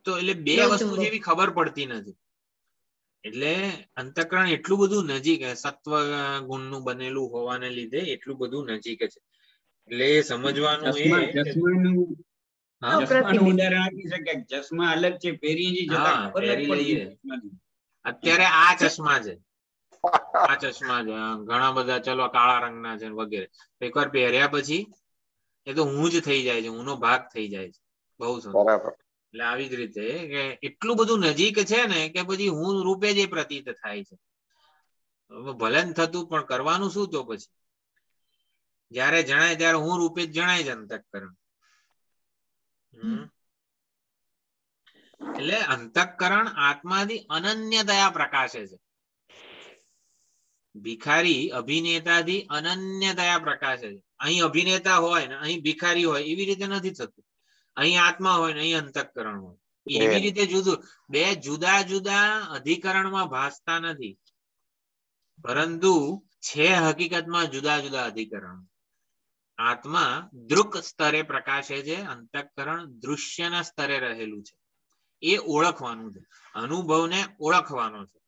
S2: તો એટલે બે વસ્તુ જેવી ખબર પડતી નથી. એટલે અંતઃકરણ એટલું બધું નજીક, સત્વ ગુણનું બનેલું હોવાને લીધે એટલું બધું નજીક છે. એટલે સમજવાનું
S3: ઉદાહરણ આપી શકાય. ચશ્મા અલગ છે, પહેરી
S2: અત્યારે આ ચશ્મા છે, આ ચશ્મા છે, ઘણા બધા ચલો કાળા રંગના છે વગેરે. એકવાર પહેર્યા પછી એ તો હું જ થઈ જાય છે, હુંનો ભાગ થઈ જાય છે. બહુ સરસ. એટલે આવી જ રીતે કે એટલું બધું નજીક છે ને કે પછી હું રૂપે જ પ્રતીત થાય છે. ભલે ને થતું પણ કરવાનું શું? તો પછી જયારે જણાય ત્યારે હું રૂપે જ જણાય છે અંતઃકરણ. એટલે અંતઃકરણ આત્માથી અનન્યતયા પ્રકાશે છે. ભિખારી અભિનેતાથી અનન્યતયા પ્રકાશે છે. અહીં અભિનેતા હોય ને અહીં ભિખારી હોય એવી રીતે નથી થતું. અહીં આત્મા હોય ને અહીં અંતઃકરણ હોય એવી રીતે જુદું. બે જુદા જુદા અધિકરણમાં ભાસતા નથી, પરંતુ છે હકીકતમાં જુદા જુદા અધિકરણ. આત્મા દૃક સ્તરે પ્રકાશે છે, અંતઃકરણ દૃશ્યના સ્તરે રહેલું છે. એ ઓળખવાનું છે, અનુભવને ઓળખવાનો છે.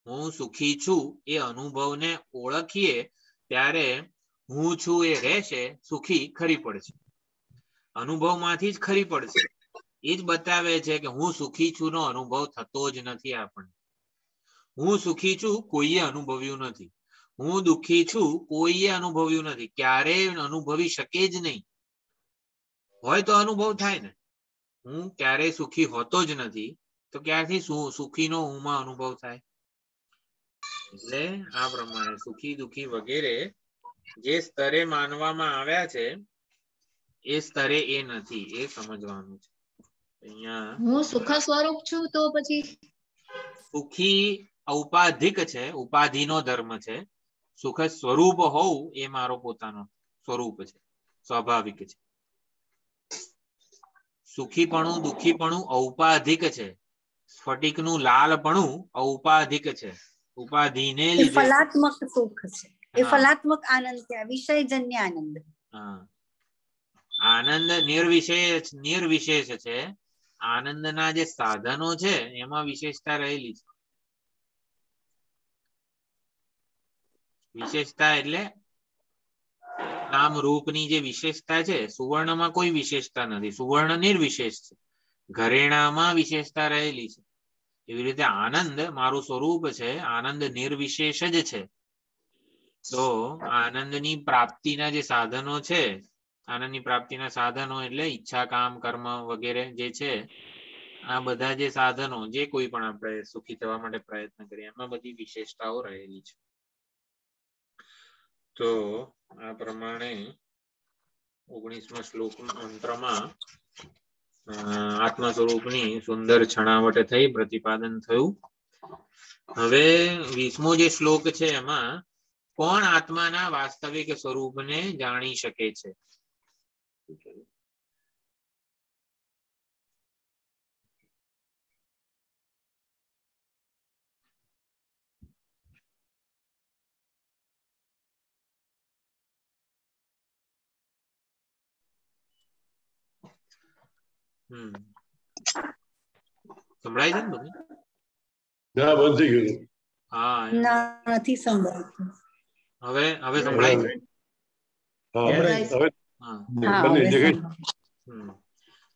S2: હું સુખી છું એ અનુભવને ઓળખીએ ત્યારે હું છું એ રહેશે, સુખી ખરી પડશે. અનુભવમાંથી જ ખરી પડશે. એ જ બતાવે છે કે હું સુખી છું નો અનુભવ થતો જ નથી આપણને. હું સુખી છું કોઈએ અનુભવ્યું નથી. હું દુઃખી છું કોઈએ અનુભવ્યું નથી. ક્યારેય અનુભવી શકે જ નહીં. હોય તો અનુભવ થાય ને. હું ક્યારેય સુખી હોતો જ નથી તો ક્યારથી સુખીનો હુંમાં અનુભવ થાય? એટલે આ પ્રમાણે સુખી દુઃખી વગેરે જે સ્તરે માનવામાં આવ્યા છે એ સ્તરે એ નથી, એ સમજવાનું છે. અહીંયા
S1: હું સુખ સ્વરૂપ છું તો પછી
S2: સુખી ઔપાધિક છે, ઉપાધિનો ધર્મ છે. સુખ સ્વરૂપ હોવું એ મારો પોતાનો સ્વરૂપ છે, સ્વાભાવિક છે. સુખીપણું દુઃખીપણું ઔપાધિક છે, સ્ફટિકનું લાલપણું ઔપાધિક છે, ઉપાધિને
S7: એ
S2: લીધે
S7: ફલાત્મક સુખ છે, એ
S2: હા.
S7: ફલાત્મક આનંદ છે, વિષયજન્ય આનંદ.
S2: હા, આનંદ નિર્વિશેષ છે. આનંદના જે સાધનો છે એમાં વિશેષતા રહેલી છે. વિશેષતા એટલે નામ રૂપની જે વિશેષતા છે, સુવર્ણમાં કોઈ વિશેષતા નથી, સુવર્ણ નિર્વિશેષ છે. ઘરેણામાં વિશેષતા રહેલી છે. એવી રીતે આનંદ મારું સ્વરૂપ છે, આનંદ નિર્વિશેષ જ છે. તો આનંદની પ્રાપ્તિના જે સાધનો છે, આનંદની પ્રાપ્તિના સાધનો એટલે ઈચ્છા, કામ, કર્મ વગેરે જે છે, આ બધા જે સાધનો, જે કોઈ પણ આપણે સુખી થવા માટે પ્રયત્ન કરીએ એમાં બધી વિશેષતાઓ રહેલી છે. તો આ પ્રમાણે 19મા શ્લોક મંત્રમાં આત્મ સ્વરૂપની સુંદર છણાવટ થઈ, પ્રતિપાદન થયું. હવે 20મો જે શ્લોક છે એમાં કોણ આત્માના વાસ્તવિક સ્વરૂપને જાણી શકે છે? સંભળાય છે ને બધું?
S8: ના, બંધ થઈ ગયું.
S2: હા,
S7: નથી સંભળાતું.
S2: હવે સંભળાય છે?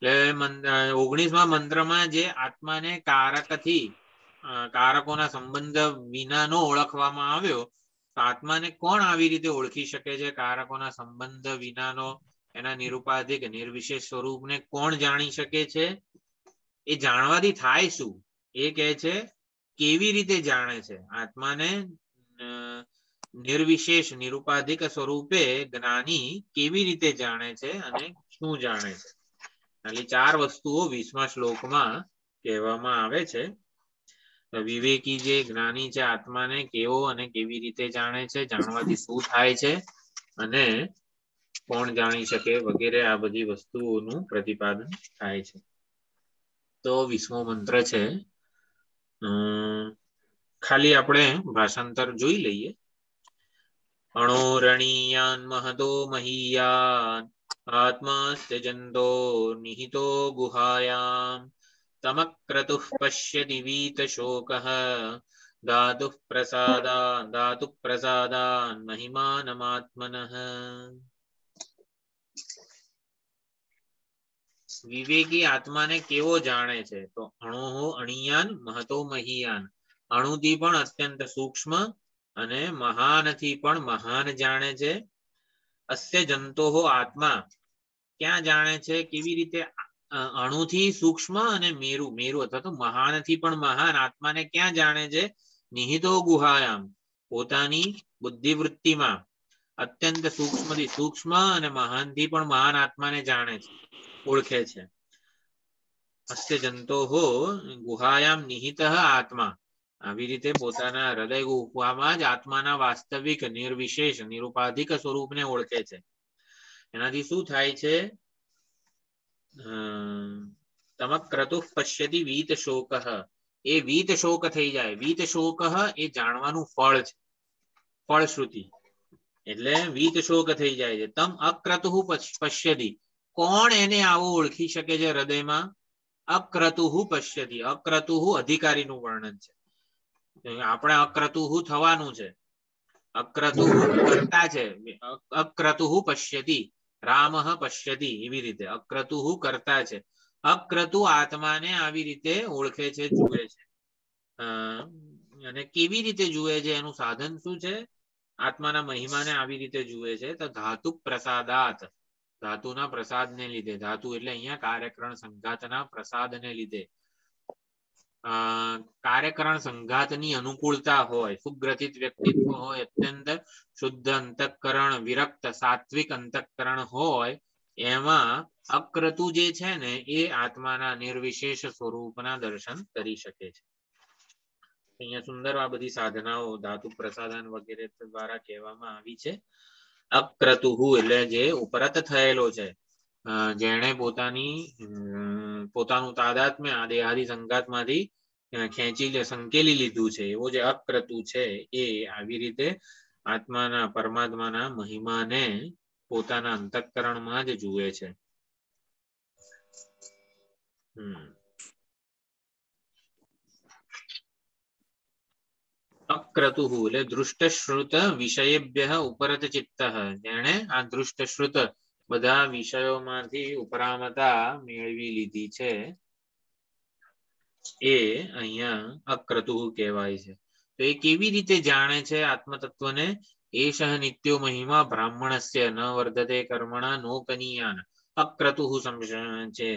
S2: એટલે 19મા મંત્રમાં જે આત્માને કારકોના સંબંધ વિનાનો ઓળખવામાં આવ્યો, તો આત્માને કોણ આવી રીતે ઓળખી શકે છે? કારકોના સંબંધ વિનાનો, એના નિરુપાધિક નિર્વિશેષ સ્વરૂપને કોણ જાણી શકે છે? એ જાણવાથી થાય શું? એ કહે છે કેવી રીતે જાણે છે? આત્માને નિર્વિશેષ નિરુપાધિક સ્વરૂપે જ્ઞાની કેવી રીતે જાણે છે અને શું જાણે છે? ખાલી 4 વસ્તુઓ 20મા શ્લોકમાં કહેવામાં આવે છે. વિવેકી જે જ્ઞાની છે આત્માને કેવો અને કેવી રીતે જાણે છે, જાણવાથી શું થાય છે અને કોણ જાણી શકે વગેરે, આ બધી વસ્તુઓનું પ્રતિપાદન થાય છે. તો 20મો મંત્ર છે, ખાલી આપણે ભાષાંતર જોઈ લઈએ. અણોરણીયાન મહતો મહીયાન આત્માસ્ત્યજંતો નિહિતો ગુહાયામ તમક્રતુઃ પશ્યતિ વીત શોકઃ ધાતુ પ્રસાદાન મહિમાનમાત્મનઃ. વિવેકી આત્માને કેવો જાણે છે? તો અણોહો અણિયાન મહતો મહીયાન, અણુથી પણ અત્યંત સૂક્ષ્મ અને મહાનથી પણ મહાન જાણે છે. અસ્ય જંતોહો આત્મા, ક્યાં જાણે છે? કેવી રીતે? અણુથી સૂક્ષ્મ અને મેરુ અથવા તો મહાનથી પણ મહાન આત્માને ક્યાં જાણે છે? નિહિતો ગુહાયામ, પોતાની બુદ્ધિવૃત્તિમાં. અત્યંત સૂક્ષ્મથી સૂક્ષ્મ અને મહાનથી પણ મહાન આત્માને જાણે છે, ઓળખે છે. અસ્ય જંતોહો ગુહાયામ નિહિતઃ આત્મા, આવી રીતે પોતાના હૃદય ગુફામાં જ આત્માના વાસ્તવિક નિર્વિશેષ નિરુપાધિક સ્વરૂપને ઓળખે છે. એનાથી શું થાય છે? તમક્રતુઃ પશ્યતિ વીત શોકઃ, એ વીત શોક થઈ જાય. વીત શોક એ જાણવાનું ફળ છે, ફળશ્રુતિ. એટલે વીત શોક થઈ જાય છે. તમ અક્રતુઃ પશ્યતિ, કોણ એને આવો ઓળખી શકે છે હૃદયમાં? અક્રતુઃ પશ્યતિ, અક્રતુઃ અધિકારીનું વર્ણન છે. આપણે અક્રતુઃ થવાનું છે. અક્રતુઃ કરતા છે. અક્રતુઃ પશ્યતિ, રામઃ પશ્યતિ, એવી રીતે અક્રતુઃ કરતા છે. અક્રતુ આત્માને આવી રીતે ઓળખે છે, જુએ છે. અને કેવી રીતે જુએ છે? એનું સાધન શું છે? આત્માના મહિમાને આવી રીતે જુએ છે તો ધાતુ પ્રસાદાત, ધાતુના પ્રસાદને લીધે. ધાતુ એટલે અહીંયા કાર્યકરણ સંઘાતના પ્રસાદને લીધે. કાર્યકરણ સંઘાતની અનુકૂળતા હોય, સુગ્રથિત વ્યક્તિત્વ હોય, અત્યંત શુદ્ધ અંતઃકરણ, વિરક્ત સાત્વિક અંતઃકરણ હોય, એમાં અક્રતુ જે છે ને એ આત્માના નિર્વિશેષ સ્વરૂપના દર્શન કરી શકે છે. અહીંયા સુંદર આ બધી સાધનાઓ ધાતુ પ્રસાદન વગેરે દ્વારા કહેવામાં આવી છે. અક્રતુઃ એટલે જે ઉપરત થયેલો છે, જેણે પોતાનું તાદાત્મ્ય આ દેહાદી સંઘાતમાંથી ખેંચી સંકેલી લીધું છે એવો જે અક્રતુ છે એ આવી રીતે આત્માના પરમાત્માના મહિમાને પોતાના અંતઃકરણમાં જ જુએ છે. અક્રતુઃ એટલે દૃષ્ટશ્રુત વિષયેભ્યઃ ઉપરત ચિત્તઃ, જેણે આ દૃષ્ટશ્રુત બધા વિષયોમાંથી ઉપરામતા મેળવી લીધી છે એ અહીંયા અક્રતુઃ કહેવાય છે. તો એ કેવી રીતે જાણે છે આત્મતત્વને? એષઃ નિત્યો મહિમા બ્રાહ્મણસ્ય ન વર્ધતે કર્મણા નો કનીયાન. અક્રતુઃ છે.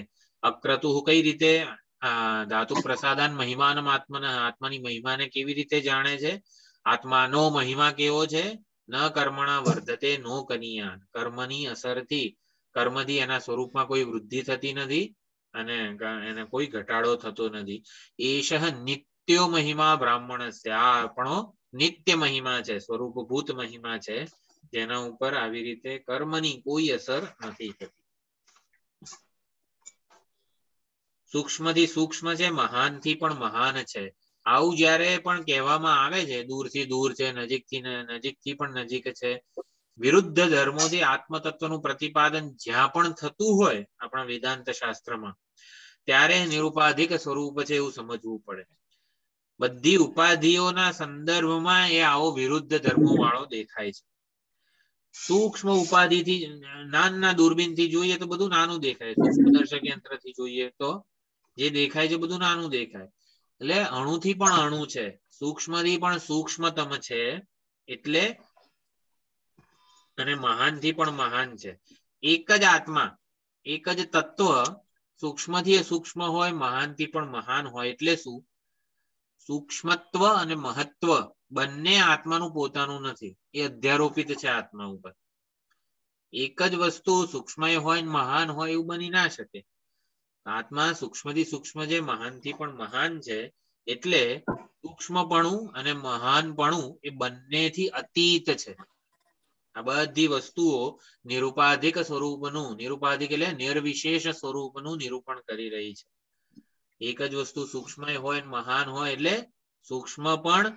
S2: અક્રતુઃ કઈ રીતે? ધાતુ પ્રસાદાન મહિમાનમ આત્મન, આત્માની મહિમાને કેવી રીતે જાણે છે? આત્માનો મહિમા કેવો છે? ન કર્મણા વર્ધતે નો કનીયાન. કર્મની અસરથી, કર્મથી એના સ્વરૂપમાં કોઈ વૃદ્ધિ થતી નથી અને એને કોઈ ઘટાડો થતો નથી. એષઃ નિત્યો મહિમા બ્રાહ્મણસ્ય, આ આપણો નિત્ય મહિમા છે, સ્વરૂપભૂત મહિમા છે, જેના ઉપર આવી રીતે કર્મની કોઈ અસર નથી થતી. સૂક્ષ્મ થી સૂક્ષ્મ છે, મહાન થી પણ મહાન છે. આવું જયારે પણ કહેવામાં આવે છે, દૂરથી દૂર છે, નજીકથી પણ નજીક છે, વિરુદ્ધ ધર્મોથી આત્મતત્વનું પ્રતિપાદન જ્યાં પણ થતું હોય આપણા વેદાંત શાસ્ત્રમાં, ત્યારે નિરુપાધિક સ્વરૂપ છે એવું સમજવું પડે. બધી ઉપાધિઓના સંદર્ભમાં એ આવો વિરુદ્ધ ધર્મો વાળો દેખાય છે. સૂક્ષ્મ ઉપાધિથી, નાના દૂરબીનથી જોઈએ તો બધું નાનું દેખાય, સૂક્ષ્મદર્શક યંત્રથી જોઈએ તો જે દેખાય છે બધું નાનું દેખાય. એટલે અણુથી પણ અણુ છે, સૂક્ષ્મથી પણ સૂક્ષ્મતમ છે, એટલે અને મહાનથી પણ મહાન છે. એક જ આત્મા, એક જ તત્વ સૂક્ષ્મથી સૂક્ષ્મ હોય, મહાનથી પણ મહાન હોય. એટલે શું? સૂક્ષ્મત્વ અને મહત્વ બંને આત્માનું પોતાનું નથી, એ અધ્યારોપિત છે આત્મા ઉપર. એક જ વસ્તુ સૂક્ષ્મ હોય મહાન હોય એવું બની ના શકે. આત્મા સૂક્ષ્મથી સૂક્ષ્મ છે, મહાનથી પણ મહાન છે, એટલે સૂક્ષ્મપણું અને મહાનપણું એ બંનેથી અતીત છે. આ બધી વસ્તુઓ નિરુપાધિક સ્વરૂપનું, નિરુપાધિક એટલે નિર્વિશેષ સ્વરૂપનું નિરૂપણ કરી રહી છે. એક જ વસ્તુ સૂક્ષ્મ હોય મહાન હોય, એટલે સૂક્ષ્મ પણ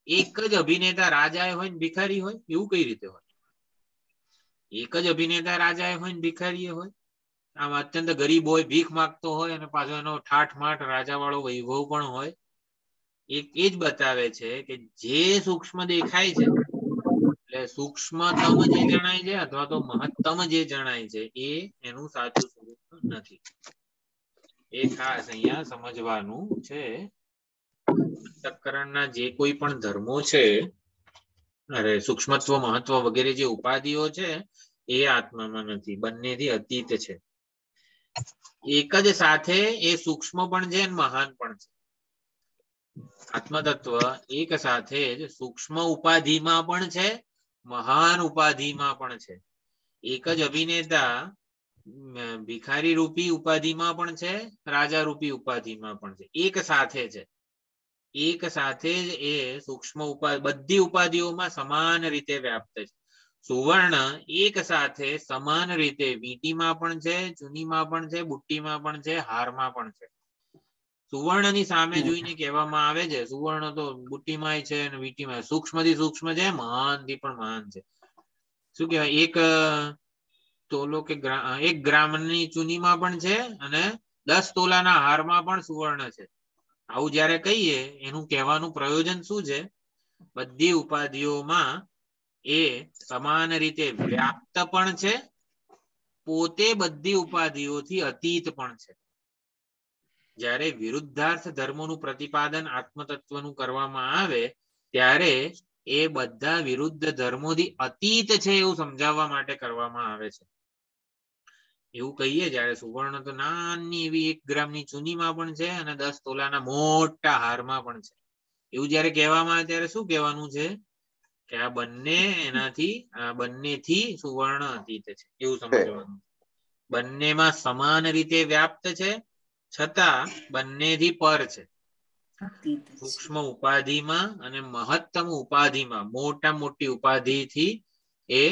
S2: એક જ અભિનેતા રાજા હોય ને ભિખારી હોય એવું કઈ રીતે હોય? એક જ અભિનેતા રાજા હોય ને ભિખારી હોય. આમ અત્યંત ગરીબ હોય, ભીખ માંગતો હોય, અને પાછો એનો ઠાઠમાઠ રાજા વાળો વૈભવ પણ હોય. એ જ બતાવે છે કે જે સૂક્ષ્મ દેખાય છે, એટલે સૂક્ષ્મતમ જે જણાય છે અથવા તો મહત્તમ જે જણાય છે, એ એનું સાચું સ્વરૂપ નથી. એ ખાસ અહીંયા સમજવાનું છે. અંતઃકરણના જે કોઈ પણ ધર્મો છે, અરે સૂક્ષ્મત્વ, મહત્વ વગેરે જે ઉપાધિઓ છે, એ આત્મામાં નથી, બંનેથી અતીત છે. એક જ સાથે એ સૂક્ષ્મ પણ છે અને મહાન પણ છે. આત્મતત્વ એક સાથે જ સૂક્ષ્મ ઉપાધિમાં પણ છે, મહાન ઉપાધિમાં પણ છે. એક જ અભિનેતા ભિખારી રૂપી ઉપાધિમાં પણ છે, રાજા રૂપી ઉપાધિમાં પણ છે. એક સાથે છે, એક સાથે જ એ સૂક્ષ્મ ઉપાધિ બધી ઉપાધિઓમાં સમાન રીતે વ્યાપ્ત છે. સુવર્ણ એક સાથે સમાન રીતે વીંટીમાં પણ છે, ચૂનીમાં પણ છે, બુટ્ટીમાં પણ છે, હારમાં પણ છે. સુવર્ણની સામે જોઈને કહેવામાં આવે છે સુવર્ણ તો બુટ્ટીમાં છે અને વીંટીમાં, સૂક્ષ્મથી સૂક્ષ્મ છે, મહાનથી પણ મહાન છે. શું કહેવાય? એક તોલો કે 1 ગ્રામની ચૂનીમાં પણ છે અને 10 તોલાના હારમાં પણ સુવર્ણ છે. આવું જયારે કહીએ, એનું કહેવાનું પ્રયોજન શું છે? બધી ઉપાધિઓમાં એ સમાન રીતે વ્યાપ્ત પણ છે, પોતે બધી ઉપાધિઓથી અતીત પણ છે. જ્યારે વિરુદ્ધાર્થ ધર્મોનું પ્રતિપાદન આત્મતત્વનું કરવામાં આવે, ત્યારે એ બધા વિરુદ્ધ ધર્મોથી અતીત છે એવું સમજાવવા માટે કરવામાં આવે છે. એવું કહીએ જ્યારે સુવર્ણ તો નાની એવી 1 ગ્રામની ચૂનીમાં પણ છે અને 10 તોલાના મોટા હારમાં પણ છે, એવું જયારે કહેવામાં આવે ત્યારે શું કહેવાનું છે? કે આ બંને બંનેથી સુવર્ણ અતીત છે એવું સમજવાનું. બંનેમાં સમાન રીતે વ્યાપ્ત છે, છતાં બંનેથી પર છે. સૂક્ષ્મ ઉપાધિમાં અને મહત્તમ ઉપાધિમાં, મોટી ઉપાધિથી એ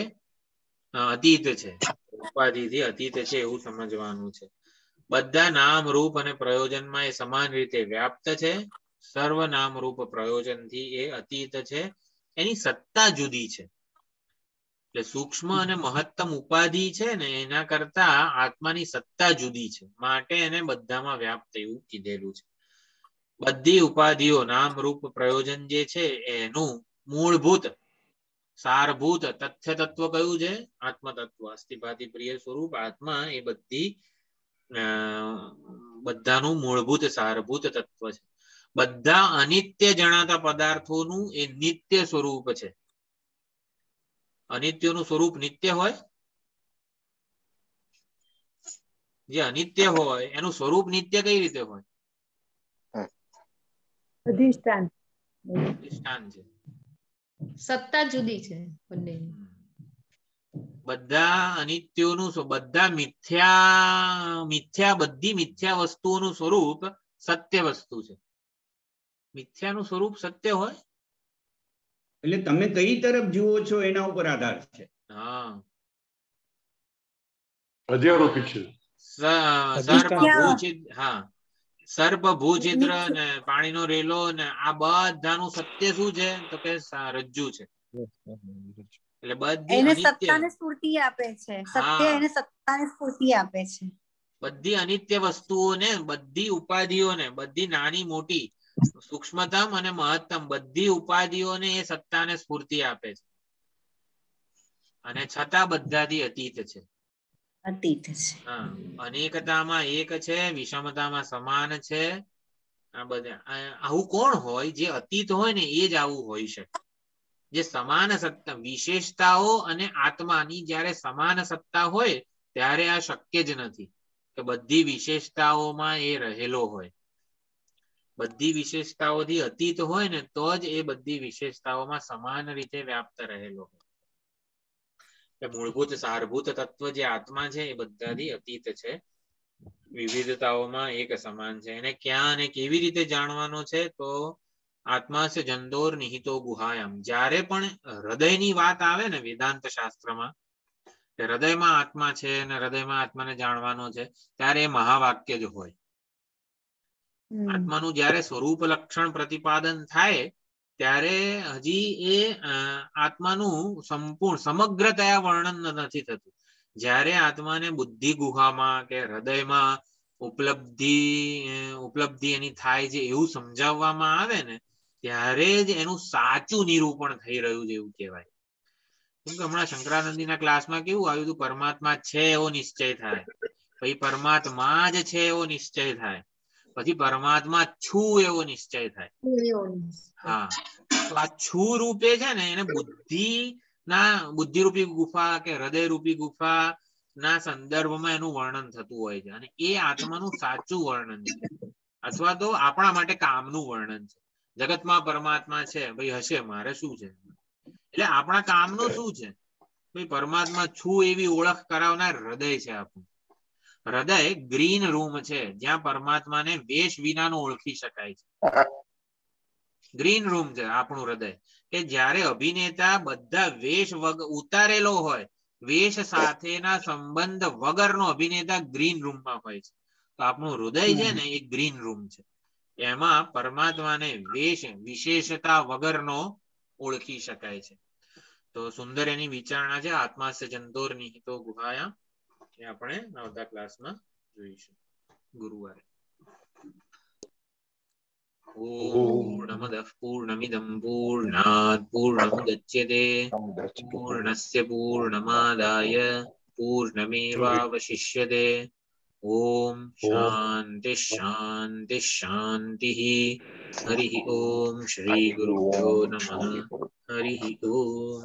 S2: અતીત છે. ઉપાધિથી અતીત છે એવું સમજવાનું છે. બધા નામ રૂપ અને પ્રયોજનમાં એ સમાન રીતે વ્યાપ્ત છે. સર્વ નામ રૂપ પ્રયોજનથી એ અતીત છે. એની સત્તા જુદી છે. એટલે સૂક્ષ્મ અને મહત્તમ ઉપાધિ છે ને એના કરતા આત્માની સત્તા જુદી છે, માટે એને બધામાં વ્યાપ્ત એવું કીધેલું છે. બધી ઉપાધિઓ નામ રૂપ પ્રયોજન જે છે એનું મૂળભૂત સારભૂત તથ્ય તત્વ કયું છે? આત્મ તત્વ, અસ્થિભાતિ પ્રિય સ્વરૂપ આત્મા. એ બધાનું મૂળભૂત સારભૂત તત્વ છે. બધા અનિત્ય જણાતા પદાર્થોનું એ નિત્ય સ્વરૂપ છે. અનિત્યનું સ્વરૂપ નિત્ય હોય? જે અનિત્ય હોય એનું સ્વરૂપ નિત્ય કઈ રીતે હોય?
S1: અધિષ્ઠાન
S2: છે.
S1: સત્તા જુદી છે બંને.
S2: બધા અનિત્યોનું, બધા બધી મિથ્યા વસ્તુઓનું સ્વરૂપ સત્ય વસ્તુ છે. મિથ્યાનું સ્વરૂપ સત્ય હોય?
S3: એટલે તમે કઈ તરફ જુઓ છો એના ઉપર આધાર છે.
S2: હા,
S8: અધ્યારોપિત છે.
S2: સર્પ ભૂચિત્ર ને પાણીનો રેલો ને આ બધાનું સત્ય શું છે? તો કે રજ્જુ છે. એટલે બધી
S7: એને સત્તાને સ્ફૂર્તિ આપે છે. સત્ય એને સત્તાને સ્ફૂર્તિ આપે છે.
S2: બધી અનિત્ય વસ્તુઓને, બધી ઉપાધિઓને, બધી નાની મોટી સૂક્ષ્મતમ અને મહત્તમ બધી ઉપાધિઓને એ સત્તાને સ્ફૂર્તિ આપે છે, અને છતાં બધાથી અતીત છે.
S7: અતીત છે.
S2: હા, અનેકતામાં એક છે, વિષમતામાં સમાન છે. આ બધા આવું કોણ હોય? જે અતીત હોય ને એ જ આવું હોઈ શકે. જે સમાન સત્તા, વિશેષતાઓ અને આત્માની જ્યારે સમાન સત્તા હોય ત્યારે આ શક્ય જ નથી કે બધી વિશેષતાઓમાં એ રહેલો હોય. બધી વિશેષતાઓથી અતીત હોય ને તો જ એ બધી વિશેષતાઓમાં સમાન રીતે વ્યાપ્ત રહેલો હોય. મૂળભૂત સારભૂત તત્વ જે આત્મા છે એ બધાથી અતીત છે. વિવિધતાઓમાં એક સમાન છે. એને ક્યાં અને કેવી રીતે જાણવાનો છે? તો આત્મા સે જંદોર નિહિતો ગુહાયામ. જ્યારે પણ હૃદયની વાત આવે ને વેદાંત શાસ્ત્રમાં, કે હૃદયમાં આત્મા છે અને હૃદયમાં આત્માને જાણવાનો છે, ત્યારે એ મહાવાક્ય જ હોય. આત્માનું જ્યારે સ્વરૂપ લક્ષણ પ્રતિપાદન થાય ત્યારે હજી એ આત્માનું સંપૂર્ણ સમગ્રતયા વર્ણન નથી થતું. જ્યારે આત્માને બુદ્ધિ ગુહામાં કે હૃદયમાં ઉપલબ્ધિ એની થાય છે એવું સમજાવવામાં આવે ને ત્યારે જ એનું સાચું નિરૂપણ થઈ રહ્યું છે એવું કહેવાય. કેમ કે હમણાં શંકરાનંદીના ક્લાસમાં કેવું આવ્યું હતું? પરમાત્મા છે એવો નિશ્ચય થાય, પછી પરમાત્મા જ છે એવો નિશ્ચય થાય, પછી પરમાત્મા છું એવો નિશ્ચય થાય. હા, તો આ છું રૂપે છે ને એને બુદ્ધિરૂપી ગુફા કે હૃદય રૂપી ગુફા ના સંદર્ભમાં એનું વર્ણન થતું હોય છે, અને એ આત્માનું સાચું વર્ણન છે, અથવા તો આપણા માટે કામનું વર્ણન છે. જગતમાં પરમાત્મા છે, ભાઈ હશે, મારે શું છે? એટલે આપણા કામનું શું છે? ભાઈ પરમાત્મા છું એવી ઓળખ કરાવનાર હૃદય છે આપણું. હૃદય ગ્રીન રૂમ છે જ્યાં પરમાત્માને વેશ વિનાનું ઓળખી શકાય છે. ગ્રીન રૂમ છે આપણું હૃદય, કે જ્યારે અભિનેતા બધા વેશ ઉતારેલો હોય, વેશ સાથેના સંબંધ વગરનો અભિનેતા ગ્રીન રૂમમાં હોય છે. તો આપણું હૃદય છે ને એ ગ્રીન રૂમ છે. એમાં પરમાત્માને વિશેષતા વગરનો ઓળખી શકાય છે. તો સુંદર એની વિચારણા છે આત્મા સે જંતોર નિહિતો ગુહાયામ. એ આપણે આવતા ક્લાસમાં જોઈશું ગુરુવારે. પૂર્ણમદઃ પૂર્ણમિદં પૂર્ણાત પૂર્ણમુદચ્યતે પૂર્ણસ્ય પૂર્ણમાદાય પૂર્ણમેવાવશિષ્યતે. ઓમ શાંતિ શાંતિ શાંતિ. હરિ ઓમ શ્રી ગુરુભ્યો નમઃ. હરિ ઓમ.